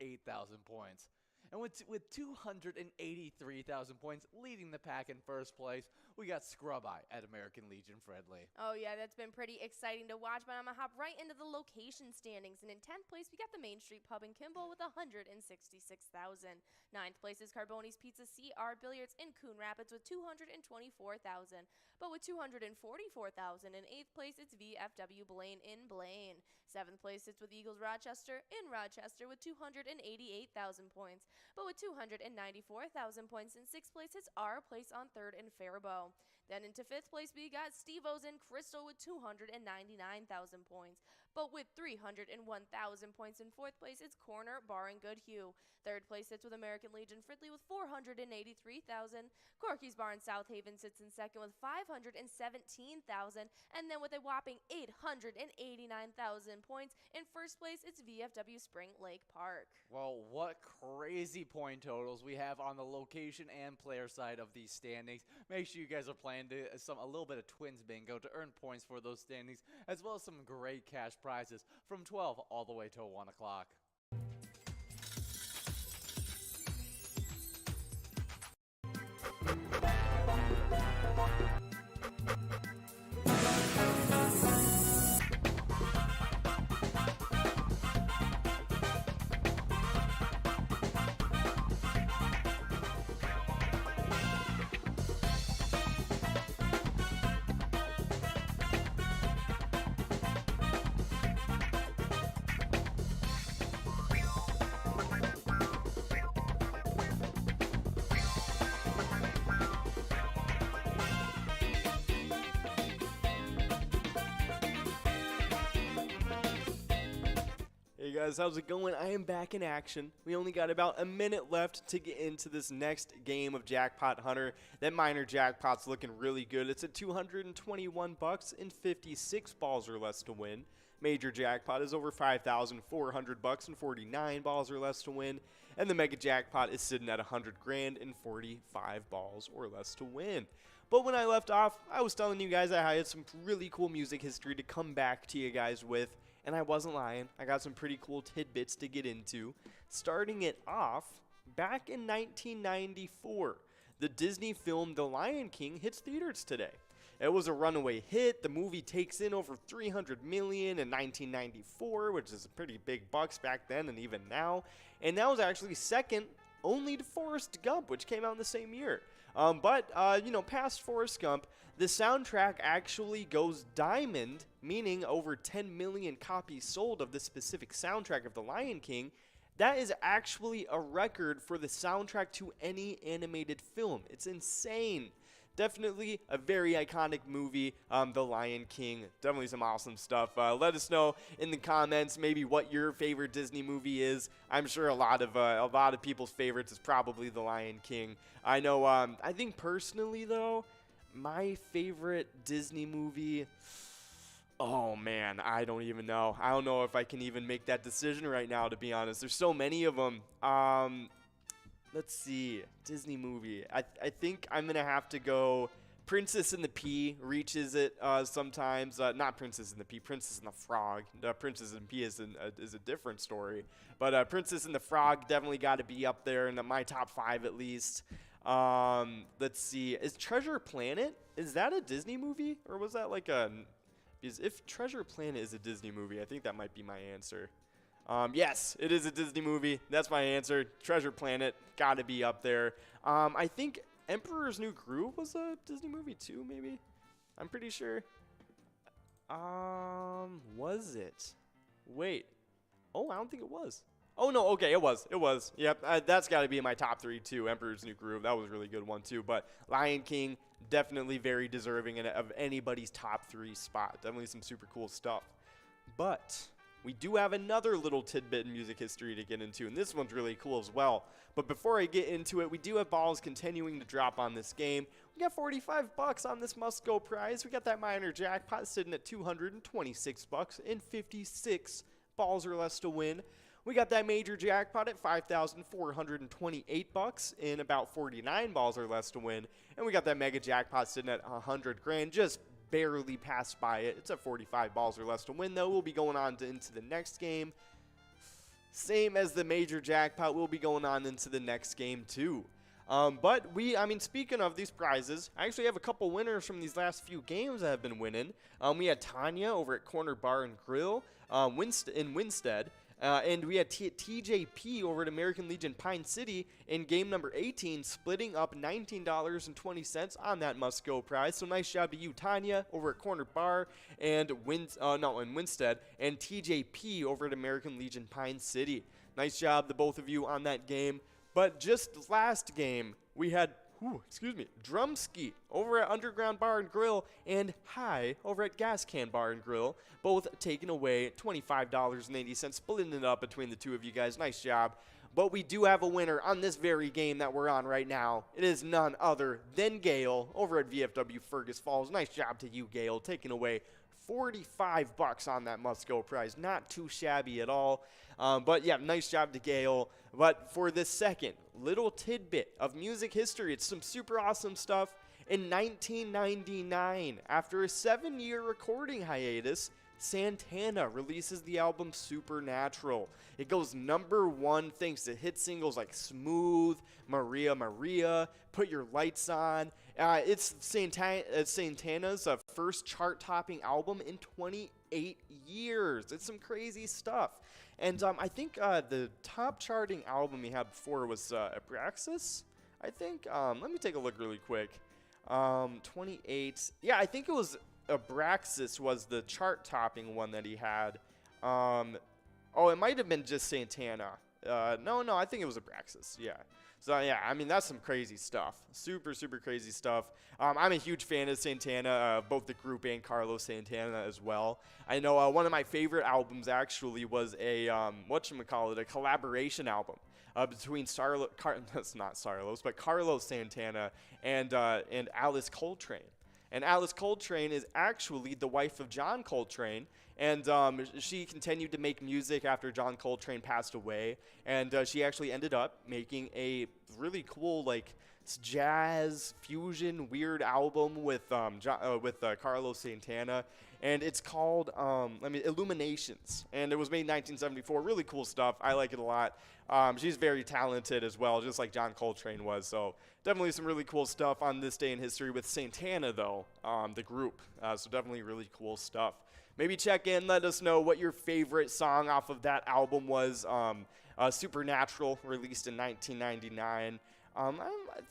points. And with 283,000 points leading the pack in 1st place, we got Scrub Eye at American Legion Friendly. Oh, yeah, that's been pretty exciting to watch, but I'm going to hop right into the location standings. And in 10th place, we got the Main Street Pub in Kimball with 166,000. 9th place is Carboni's Pizza CR Billiards in Coon Rapids with 224,000. But with 244,000 in 8th place, it's VFW Blaine in Blaine. 7th place, it's with Eagles Rochester in Rochester with 288,000 points. But with 294,000 points in 6th place, it's our place on 3rd in Faribault. Then into 5th place, we got Steve-O's in Crystal with 299,000 points. But with 301,000 points in 4th place, it's Corner Bar in Goodhue. 3rd place sits with American Legion Fridley with 483,000. Corky's Bar in South Haven sits in 2nd with 517,000. And then with a whopping 889,000 points in 1st place, it's VFW Spring Lake Park. Well, what crazy point totals we have on the location and player side of these standings. Make sure you guys are playing a little bit of Twins bingo to earn points for those standings, as well as some great cash prizes from 12 all the way till 1 o'clock. Hey guys, how's it going? I am back in action. We only got about a minute left to get into this next game of Jackpot Hunter. That minor jackpot's looking really good. It's at $221 and 56 balls or less to win. Major jackpot is over $5,400 and 49 balls or less to win. And the mega jackpot is sitting at $100 grand and 45 balls or less to win. But when I left off, I was telling you guys I had some really cool music history to come back to you guys with. And I wasn't lying. I got some pretty cool tidbits to get into. Starting it off, back in 1994, the Disney film The Lion King hits theaters today. It was a runaway hit. The movie takes in over $300 million in 1994, which is pretty big bucks back then and even now. And that was actually second only to Forrest Gump, which came out in the same year. Past Forrest Gump, the soundtrack actually goes diamond, meaning over 10 million copies sold of this specific soundtrack of The Lion King. That is actually a record for the soundtrack to any animated film. It's insane. Definitely a very iconic movie, The Lion King. Definitely some awesome stuff. Let us know in the comments maybe what your favorite Disney movie is. I'm sure a lot of people's favorites is probably The Lion King. I know. I think personally though, my favorite Disney movie. Oh man, I don't even know. I don't know if I can even make that decision right now, to be honest. There's so many of them. Let's see, Disney movie. I think I'm gonna have to go Princess and the Pea. Reaches it sometimes. Not Princess and the Pea, Princess and the Frog. Princess and the Pea is a different story. But Princess and the Frog definitely got to be up there in my top 5 at least. Let's see, is Treasure Planet, is that a Disney movie, or was that like a? Because if Treasure Planet is a Disney movie, I think that might be my answer. Yes, it is a Disney movie. That's my answer. Treasure Planet, gotta be up there. I think Emperor's New Groove was a Disney movie too, maybe? I'm pretty sure. Was it? Wait. Oh, I don't think it was. Oh, no, okay, it was. It was. Yep, that's got to be in my top 3, too. Emperor's New Groove, that was a really good one, too. But Lion King, definitely very deserving of anybody's top 3 spot. Definitely some super cool stuff. But we do have another little tidbit in music history to get into, and this one's really cool as well. But before I get into it, we do have balls continuing to drop on this game. We got 45 bucks on this must-go prize. We got that minor jackpot sitting at 226 bucks and 56 balls or less to win. We got that major jackpot at 5,428 bucks in about 49 balls or less to win. And we got that mega jackpot sitting at 100 grand, just barely passed by it. It's at 45 balls or less to win, though. We'll be going on into the next game. Same as the major jackpot, we'll be going on into the next game, too. But speaking of these prizes, I actually have a couple winners from these last few games that have been winning. We had Tanya over at Corner Bar and Grill in Winstead. And we had TJP over at American Legion Pine City in game number 18, splitting up $19.20 on that must-go prize. So nice job to you, Tanya, over at Corner Bar and in Winstead, and TJP over at American Legion Pine City. Nice job to both of you on that game. But just last game, we had Drumski over at Underground Bar and Grill and High over at Gas Can Bar and Grill, both taking away $25.80, splitting it up between the two of you guys. Nice job. But we do have a winner on this very game that we're on right now. It is none other than Gail over at VFW Fergus Falls. Nice job to you, Gail, taking away 45 bucks on that must-go prize. Not too shabby at all. But yeah, nice job to Gail. But for this second little tidbit of music history, it's some super awesome stuff. In 1999, after a 7-year recording hiatus, Santana releases the album Supernatural. It goes #1 thanks to hit singles like Smooth, Maria Maria, Put Your Lights On. It's Santana's first chart-topping album in 28 years. It's some crazy stuff. And I think the top charting album he had before was Abraxas, I think. Let me take a look really quick. 28. Yeah, I think it was Abraxas was the chart-topping one that he had. Oh, it might have been just Santana. No, I think it was Abraxas, yeah. So, yeah, I mean, that's some crazy stuff. Super, super crazy stuff. I'm a huge fan of Santana, both the group and Carlos Santana as well. I know one of my favorite albums, actually, was a, a collaboration album between Carlos Santana and Alice Coltrane. And Alice Coltrane is actually the wife of John Coltrane. And she continued to make music after John Coltrane passed away. And she actually ended up making a really cool, jazz fusion weird album with Carlos Santana. And it's called Illuminations. And it was made in 1974. Really cool stuff. I like it a lot. She's very talented as well, just like John Coltrane was. So definitely some really cool stuff on this day in history with Santana, though, the group. So definitely really cool stuff. Maybe check in, let us know what your favorite song off of that album was. Supernatural, released in 1999. I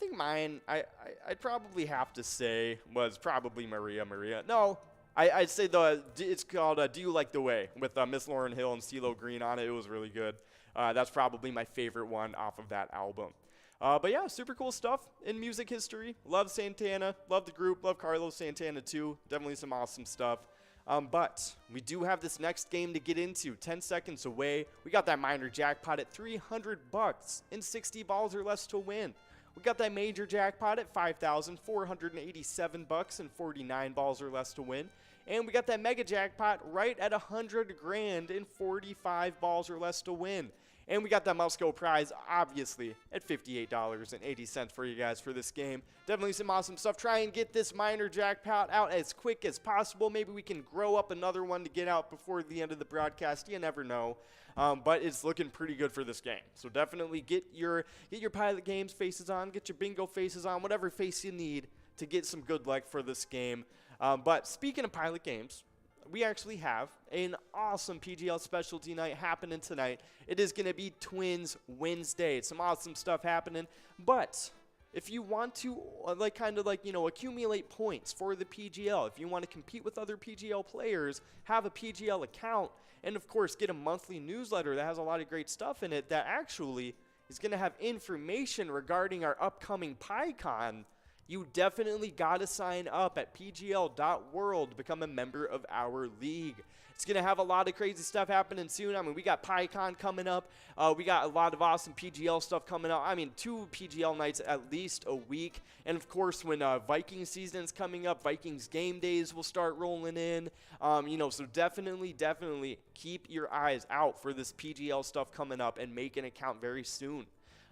think mine, I'd probably have to say, was probably Maria Maria. No, I'd say it's called Do You Like the Way, with Miss Lauryn Hill and CeeLo Green on it. It was really good. That's probably my favorite one off of that album. But yeah, super cool stuff in music history. Love Santana, love the group, love Carlos Santana too. Definitely some awesome stuff. But we do have this next game to get into. 10 seconds away. We got that minor jackpot at 300 bucks and 60 balls or less to win. We got that major jackpot at 5,487 bucks and 49 balls or less to win. And we got that mega jackpot right at 100 grand and 45 balls or less to win. And we got that must-go prize, obviously, at $58.80 for you guys for this game. Definitely some awesome stuff. Try and get this minor jackpot out as quick as possible. Maybe we can grow up another one to get out before the end of the broadcast. You never know. But it's looking pretty good for this game. So definitely get your Pilot Games faces on, get your bingo faces on, whatever face you need to get some good luck for this game. But speaking of Pilot Games, we actually have an awesome PGL specialty night happening tonight. It is going to be TwinsWinsDay. Some awesome stuff happening. But if you want to accumulate points for the PGL, if you want to compete with other PGL players, have a PGL account, and of course get a monthly newsletter that has a lot of great stuff in it that actually is going to have information regarding our upcoming PyCon, you definitely got to sign up at pgl.world to become a member of our league. It's going to have a lot of crazy stuff happening soon. I mean, we got PyCon coming up. We got a lot of awesome PGL stuff coming up. I mean, 2 PGL nights at least a week. And, of course, when Vikings season is coming up, Vikings game days will start rolling in. So definitely keep your eyes out for this PGL stuff coming up and make an account very soon.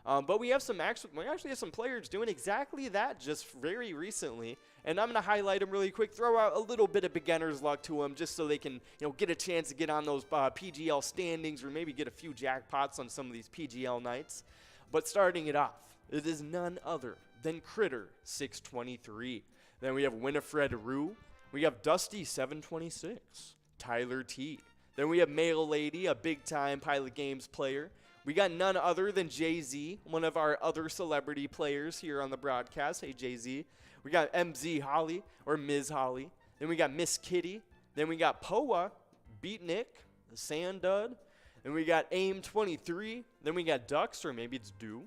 But we actually have some players doing exactly that just very recently, and I'm going to highlight them really quick, throw out a little bit of beginner's luck to them just so they can get a chance to get on those PGL standings or maybe get a few jackpots on some of these PGL nights. But starting it off, it is none other than Critter 623. Then we have Winifred Rue. We have Dusty 726, Tyler T. Then we have Mail Lady, a big-time Pilot Games player. We got none other than Jay-Z, one of our other celebrity players here on the broadcast. Hey, Jay-Z. We got MZ Holly, or Ms. Holly. Then we got Miss Kitty. Then we got Poa, Beat Nick, Sand Dud. Then we got AIM23. Then we got Ducks, or maybe it's Do.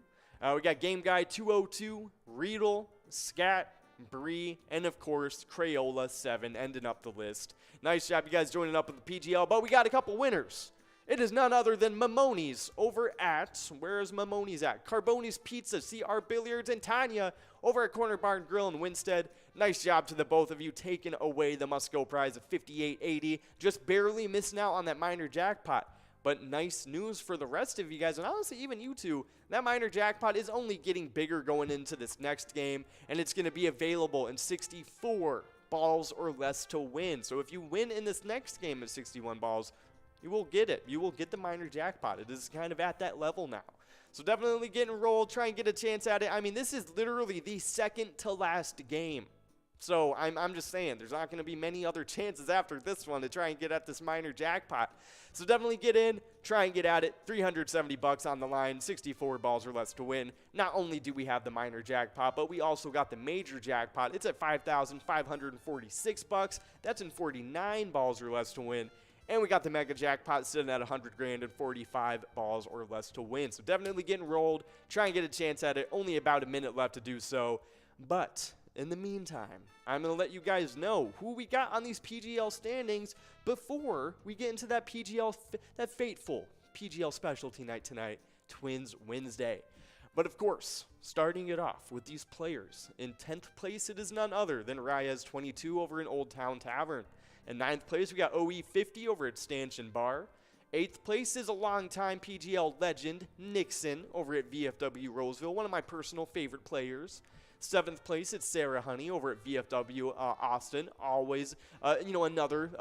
We got Game Guy 202, Reedle, Scat, Bree, and of course, Crayola 7 ending up the list. Nice job, you guys joining up with the PGL, but we got a couple winners. It is none other than Mamoni's over at, where is Mamoni's at? Carboni's Pizza, CR Billiards, and Tanya over at Corner Barn Grill in Winstead. Nice job to the both of you taking away the must-go prize of $58.80. Just barely missing out on that minor jackpot. But nice news for the rest of you guys, and honestly, even you two, that minor jackpot is only getting bigger going into this next game, and it's going to be available in 64 balls or less to win. So if you win in this next game of 61 balls, you will get it. You will get the minor jackpot. It is kind of at that level now. So definitely get enrolled. Try and get a chance at it. I mean, this is literally the second to last game. So I'm just saying, there's not going to be many other chances after this one to try and get at this minor jackpot. So definitely get in, try and get at it. $370 on the line, 64 balls or less to win. Not only do we have the minor jackpot, but we also got the major jackpot. It's at $5,546. That's in 49 balls or less to win. And we got the mega jackpot sitting at $100,000 and 45 balls or less to win. So definitely get enrolled. Try and get a chance at it. Only about a minute left to do so. But in the meantime, I'm going to let you guys know who we got on these PGL standings before we get into that that fateful PGL specialty night tonight, TwinsWinsDay. But of course, starting it off with these players. In 10th place, it is none other than Reyes22 over in Old Town Tavern. In 9th place, we got OE50 over at Stanchion Bar. 8th place is a longtime PGL legend, Nixon, over at VFW Roseville, one of my personal favorite players. 7th place, it's Sarah Honey over at VFW Austin, always, another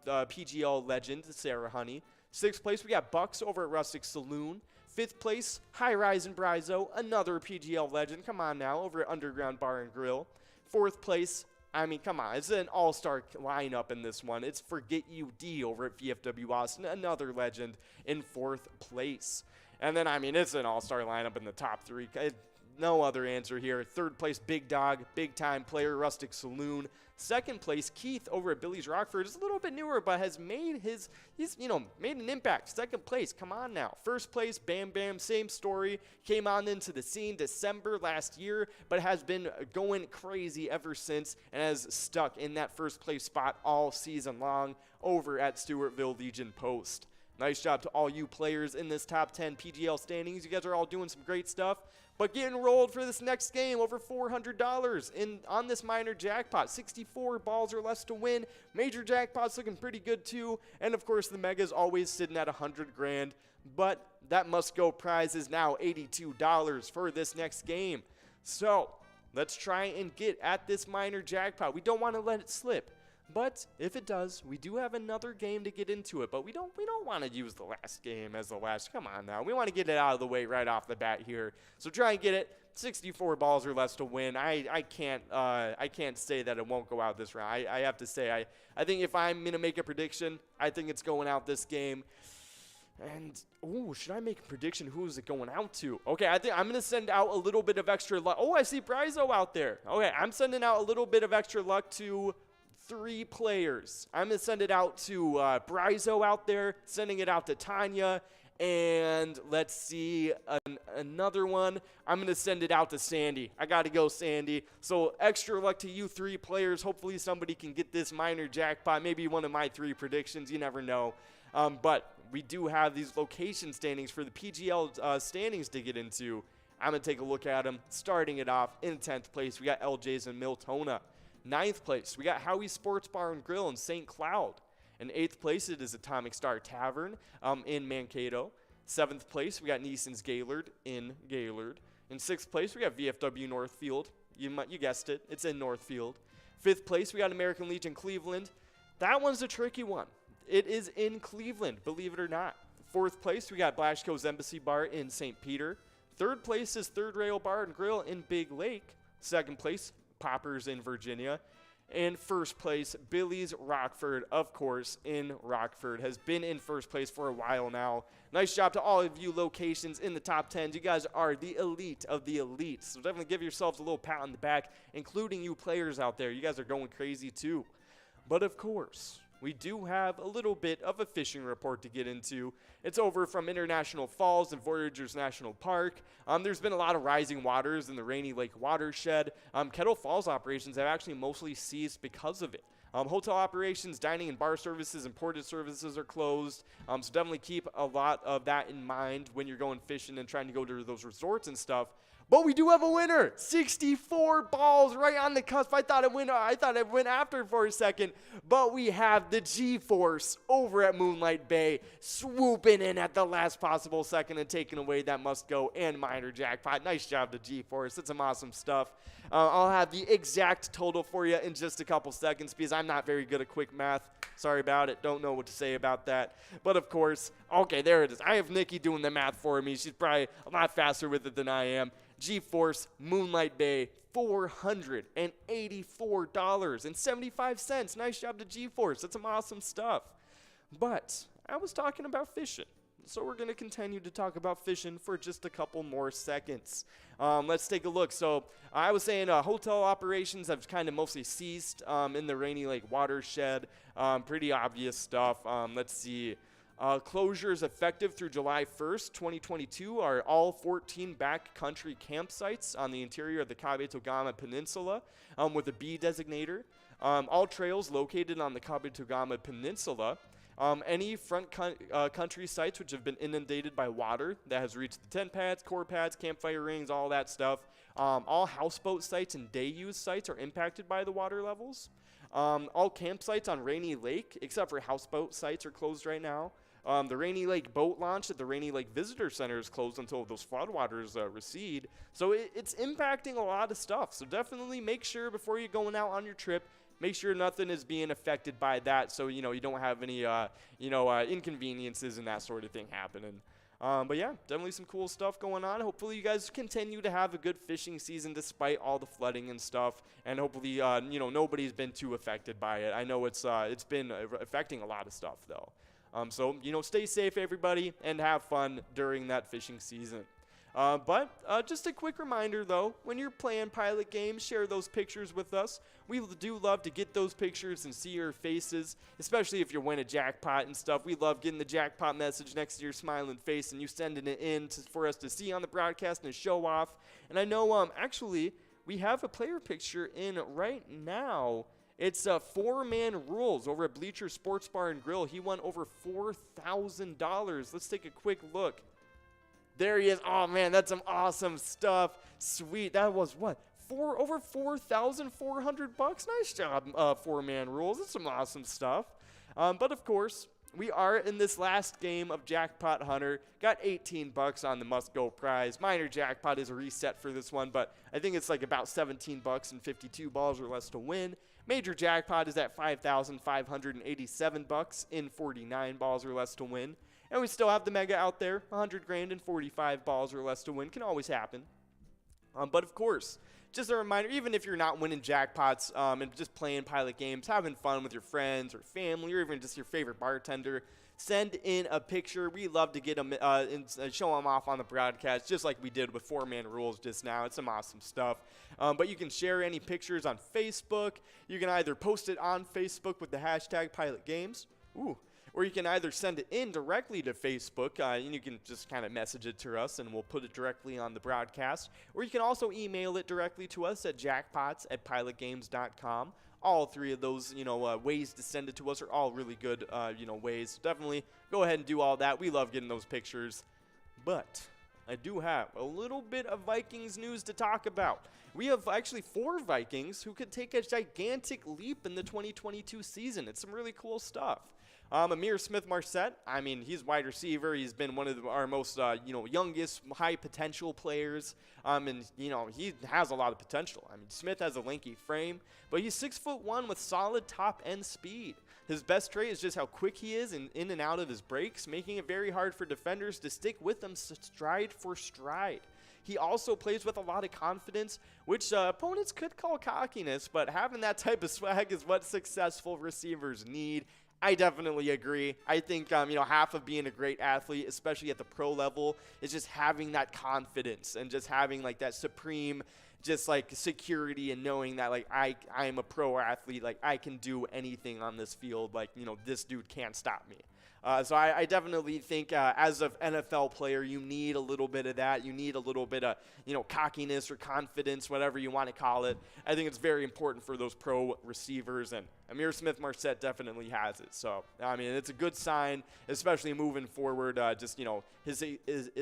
PGL legend, Sarah Honey. 6th place, we got Bucks over at Rustic Saloon. 5th place, High Rise and Brizo, another PGL legend, come on now, over at Underground Bar and Grill. 4th place, I mean, come on, it's an all-star lineup in this one. It's Forget You D over at VFW Austin, another legend in 4th place. And then, I mean, it's an all-star lineup in the top 3. No other answer here. 3rd place, Big Dog, big-time player, Rustic Saloon. 2nd place, Keith over at Billy's Rockford. Is a little bit newer, but has made made an impact. 2nd place, come on now. 1st place, Bam Bam, same story. Came on into the scene December last year, but has been going crazy ever since and has stuck in that 1st place spot all season long over at Stewartville Legion Post. Nice job to all you players in this top 10 PGL standings. You guys are all doing some great stuff. But get enrolled for this next game, over $400 on this minor jackpot. 64 balls or less to win. Major jackpot's looking pretty good too. And of course the mega's always sitting at $100,000. But that must-go prize is now $82 for this next game. So let's try and get at this minor jackpot. We don't want to let it slip. But if it does, we do have another game to get into it. But we don't want to use the last game as the last. Come on now. We want to get it out of the way right off the bat here. So try and get it. 64 balls or less to win. I can't say that it won't go out this round. I have to say, I think if I'm going to make a prediction, I think it's going out this game And, should I make a prediction? Who is it going out to? Okay, I think I'm going to send out a little bit of extra luck. Oh, I see Bryzo out there. Okay, I'm sending out a little bit of extra luck to 3 players. I'm going to send it out to Bryzo out there, sending it out to Tanya, and let's see, another one. I'm going to send it out to Sandy. I got to go, Sandy. So extra luck to you 3 players. Hopefully somebody can get this minor jackpot, maybe one of my 3 predictions. You never know. But we do have these location standings for the PGL standings to get into. I'm going to take a look at them. Starting it off in 10th place, we got LJ's in Miltona. 9th place, we got Howie's Sports Bar and Grill in St. Cloud. In 8th place, it is Atomic Star Tavern in Mankato. 7th place, we got Neeson's Gaylord in Gaylord. In 6th place, we got VFW Northfield. You guessed it, it's in Northfield. 5th place, we got American Legion Cleveland. That one's a tricky one. It is in Cleveland, believe it or not. 4th place, we got Blashko's Embassy Bar in St. Peter. 3rd place is Third Rail Bar and Grill in Big Lake. 2nd place, Poppers in Virginia. And 1st place, Billy's Rockford, of course, in Rockford. Has been in 1st place for a while now. Nice job to all of you locations in the top 10. You guys are the elite of the elites. So definitely give yourselves a little pat on the back, including you players out there. You guys are going crazy too. But of course, we do have a little bit of a fishing report to get into. It's over from International Falls and Voyagers National Park. There's been a lot of rising waters in the Rainy Lake watershed. Kettle Falls operations have actually mostly ceased because of it. Hotel operations, dining and bar services, and portage services are closed. So definitely keep a lot of that in mind when you're going fishing and trying to go to those resorts and stuff. But we do have a winner. 64 balls right on the cusp. I thought it went after for a second. But we have the G-Force over at Moonlight Bay swooping in at the last possible second and taking away that must-go and minor jackpot. Nice job to G-Force. That's some awesome stuff. I'll have the exact total for you in just a couple seconds because I'm not very good at quick math. Sorry about it. Don't know what to say about that. But, of course, okay, there it is. I have Nikki doing the math for me. She's probably a lot faster with it than I am. G-Force Moonlight Bay, $484.75. Nice job to G-Force. That's some awesome stuff. But I was talking about fishing, so we're going to continue to talk about fishing for just a couple more seconds. Let's take a look. So I was saying hotel operations have kind of mostly ceased in the Rainy Lake watershed. Pretty obvious stuff. Let's see. Closures effective through July 1st, 2022 are all 14 backcountry campsites on the interior of the Kabetogama Peninsula with a B designator. All trails located on the Kabetogama Peninsula. Any front country sites which have been inundated by water that has reached the tent pads, core pads, campfire rings, all that stuff. All houseboat sites and day use sites are impacted by the water levels. All campsites on Rainy Lake, except for houseboat sites, are closed right now. The Rainy Lake boat launch at the Rainy Lake Visitor Center is closed until those floodwaters recede. So it's impacting a lot of stuff. So definitely make sure before you're going out on your trip, make sure nothing is being affected by that. So, you don't have any, inconveniences and that sort of thing happening. But yeah, definitely some cool stuff going on. Hopefully you guys continue to have a good fishing season despite all the flooding and stuff. And hopefully, nobody's been too affected by it. I know it's been affecting a lot of stuff though. So, stay safe, everybody, and have fun during that fishing season. But just a quick reminder, though, when you're playing pilot games, share those pictures with us. We do love to get those pictures and see your faces, especially if you win a jackpot and stuff. We love getting the jackpot message next to your smiling face and you sending it in for us to see on the broadcast and show off. And I know, actually, we have a player picture in right now. It's 4-man rules over at Bleacher Sports Bar and Grill. He won over $4,000. Let's take a quick look. There he is. Oh, man, that's some awesome stuff. Sweet. That was what? Over $4,400. Nice job, 4-man rules. That's some awesome stuff. But, of course, we are in this last game of Jackpot Hunter. Got $18 on the must-go prize. Minor jackpot is a reset for this one, but I think it's like about $17 and 52 balls or less to win. Major jackpot is at $5,587 in 49 balls or less to win. And we still have the mega out there, 100 grand and 45 balls or less to win. Can always happen. But of course, just a reminder, even if you're not winning jackpots and just playing Pilot games, having fun with your friends or family or even just your favorite bartender, send in a picture. We love to get them and show them off on the broadcast, just like we did with 4-Man Rules just now. It's some awesome stuff. But you can share any pictures on Facebook. You can either post it on Facebook with the hashtag Pilot Games. Or you can either send it in directly to Facebook, and you can just kind of message it to us, and we'll put it directly on the broadcast. Or you can also email it directly to us at jackpots@pilotgames.com. All three of those, ways to send it to us are all really good, ways. So definitely go ahead and do all that. We love getting those pictures. But I do have a little bit of Vikings news to talk about. We have actually 4 Vikings who could take a gigantic leap in the 2022 season. It's some really cool stuff. Amir Smith-Marset, I mean, he's wide receiver. He's been one of our most, youngest high potential players. And, he has a lot of potential. I mean, Smith has a lanky frame, but he's 6'1" with solid top end speed. His best trait is just how quick he is in and out of his breaks, making it very hard for defenders to stick with him stride for stride. He also plays with a lot of confidence, which opponents could call cockiness, but having that type of swag is what successful receivers need. I definitely agree. I think, half of being a great athlete, especially at the pro level, is just having that confidence and just having, that supreme, security and knowing that, I am a pro athlete. I can do anything on this field. This dude can't stop me. So I definitely think as an NFL player, you need a little bit of that. You need a little bit of, cockiness or confidence, whatever you want to call it. I think it's very important for those pro receivers, and Amir Smith-Marset definitely has it. So, I mean, it's a good sign, especially moving forward, his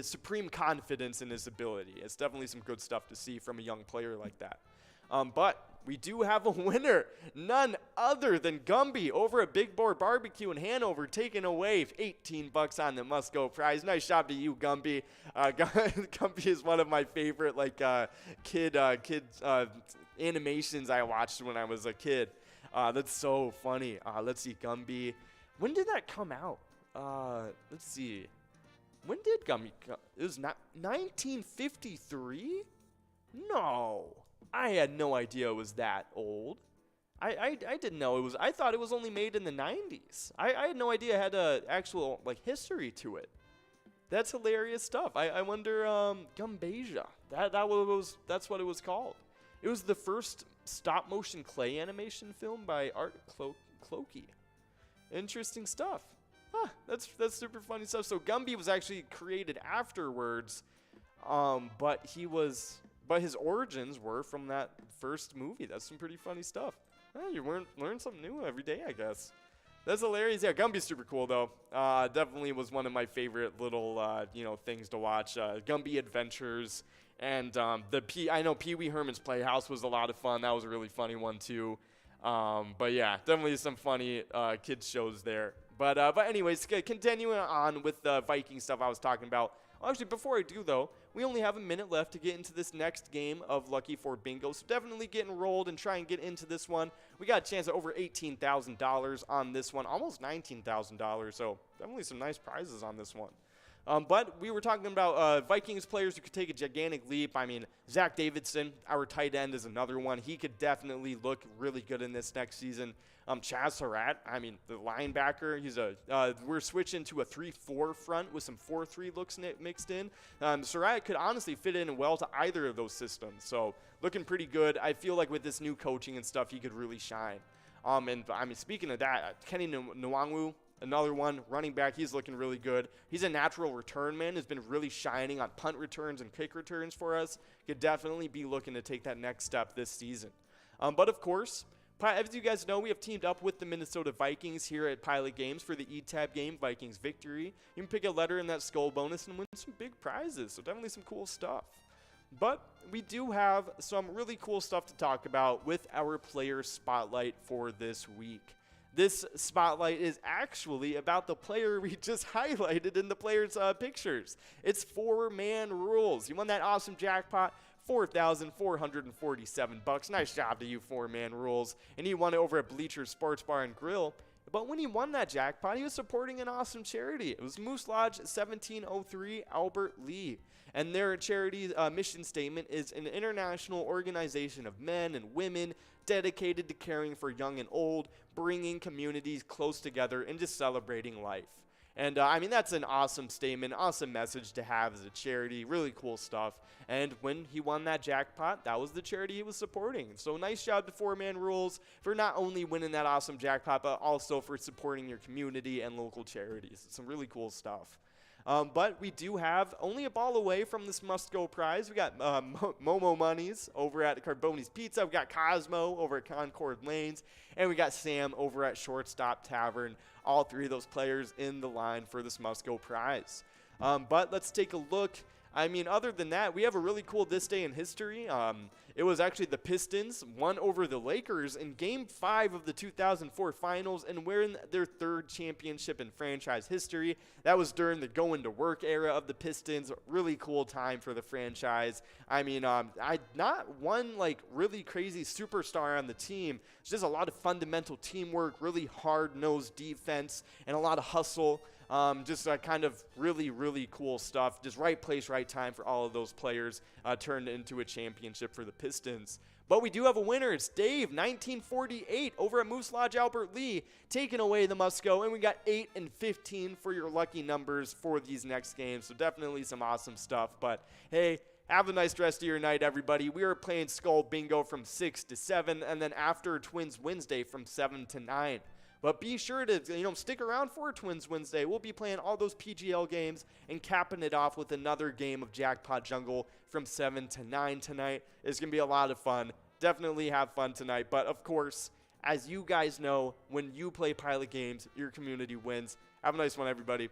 supreme confidence in his ability. It's definitely some good stuff to see from a young player like that. But we do have a winner, none other than Gumby over at Big Boar Barbecue in Hanover, taking away $18 on the must-go prize. Nice job to you, Gumby. Gumby is one of my favorite kid animations I watched when I was a kid. That's so funny. Let's see, Gumby. When did that come out? Let's see. When did Gumby come? It was 1953? No. I had no idea it was that old. I didn't know it was. I thought it was only made in the 90s. I had no idea it had a actual history to it. That's hilarious stuff. I wonder Gumbasia. That's what it was called. It was the first stop motion clay animation film by Art Clokey. Interesting stuff. That's super funny stuff. So Gumby was actually created afterwards, but his origins were from that first movie. That's some pretty funny stuff. You learn something new every day, I guess. That's hilarious. Yeah, Gumby's super cool, though. Definitely was one of my favorite little, things to watch. Gumby Adventures. And I know Pee Wee Herman's Playhouse was a lot of fun. That was a really funny one, too. But, yeah, definitely some funny kids shows there. But anyways, continuing on with the Viking stuff I was talking about. Actually, before I do, though, we only have a minute left to get into this next game of Lucky 4 Bingo, so definitely get enrolled and try and get into this one. We got a chance at over $18,000 on this one, almost $19,000, so definitely some nice prizes on this one. But we were talking about Vikings players who could take a gigantic leap. I mean, Zach Davidson, our tight end, is another one. He could definitely look really good in this next season. Chaz Surratt, I mean, the linebacker, we're switching to a 3-4 front with some 4-3 looks mixed in. Surratt could honestly fit in well to either of those systems. So looking pretty good. I feel like with this new coaching and stuff, he could really shine. And I mean, speaking of that, Kenny Nwangwu, another one, running back, he's looking really good. He's a natural return man, has been really shining on punt returns and kick returns for us. Could definitely be looking to take that next step this season. But of course, as you guys know, we have teamed up with the Minnesota Vikings here at Pilot Games for the E-Tab game, Vikings Victory. You can pick a letter in that skull bonus and win some big prizes, so definitely some cool stuff. But we do have some really cool stuff to talk about with our player spotlight for this week. This spotlight is actually about the player we just highlighted in the players' pictures. It's 4-Man Rules. You won that awesome jackpot, $4,447. Nice job to you, 4-Man Rules. And he won it over at Bleacher Sports Bar and Grill But when he won that jackpot, he was supporting an awesome charity. It was Moose Lodge 1703 Albert Lee. And their charity mission statement is an international organization of men and women dedicated to caring for young and old, bringing communities close together and just celebrating life. And I mean, that's an awesome statement, awesome message to have as a charity, really cool stuff. And when he won that jackpot, that was the charity he was supporting. So nice job to 4-Man Rules for not only winning that awesome jackpot, but also for supporting your community and local charities. It's some really cool stuff. But we do have only a ball away from this must-go prize. We got Momo Monies over at Carboni's Pizza. We got Cosmo over at Concord Lanes. And we got Sam over at Shortstop Tavern. All three of those players in the line for this must-go prize. But let's take a look. I mean, other than that, we have a really cool this day in history. It was actually the Pistons won over the Lakers in Game 5 of the 2004 Finals and win their 3rd championship in franchise history. That was during the going-to-work era of the Pistons. Really cool time for the franchise. I mean, not one, like, really crazy superstar on the team. It's just a lot of fundamental teamwork, really hard-nosed defense, and a lot of hustle. Just kind of really, really cool stuff. Just right place, right time for all of those players turned into a championship for the Pistons. But we do have a winner. It's Dave, 1948, over at Moose Lodge Albert Lee, taking away the must-go. And we got 8 and 15 for your lucky numbers for these next games. So definitely some awesome stuff. But hey, have a nice rest of your night, everybody. We are playing Skull Bingo from 6 to 7, and then after Twins Wednesday from 7 to 9. But be sure to, stick around for Twins Wednesday. We'll be playing all those PGL games and capping it off with another game of Jackpot Jungle from 7 to 9 tonight. It's going to be a lot of fun. Definitely have fun tonight. But, of course, as you guys know, when you play Pilot games, your community wins. Have a nice one, everybody.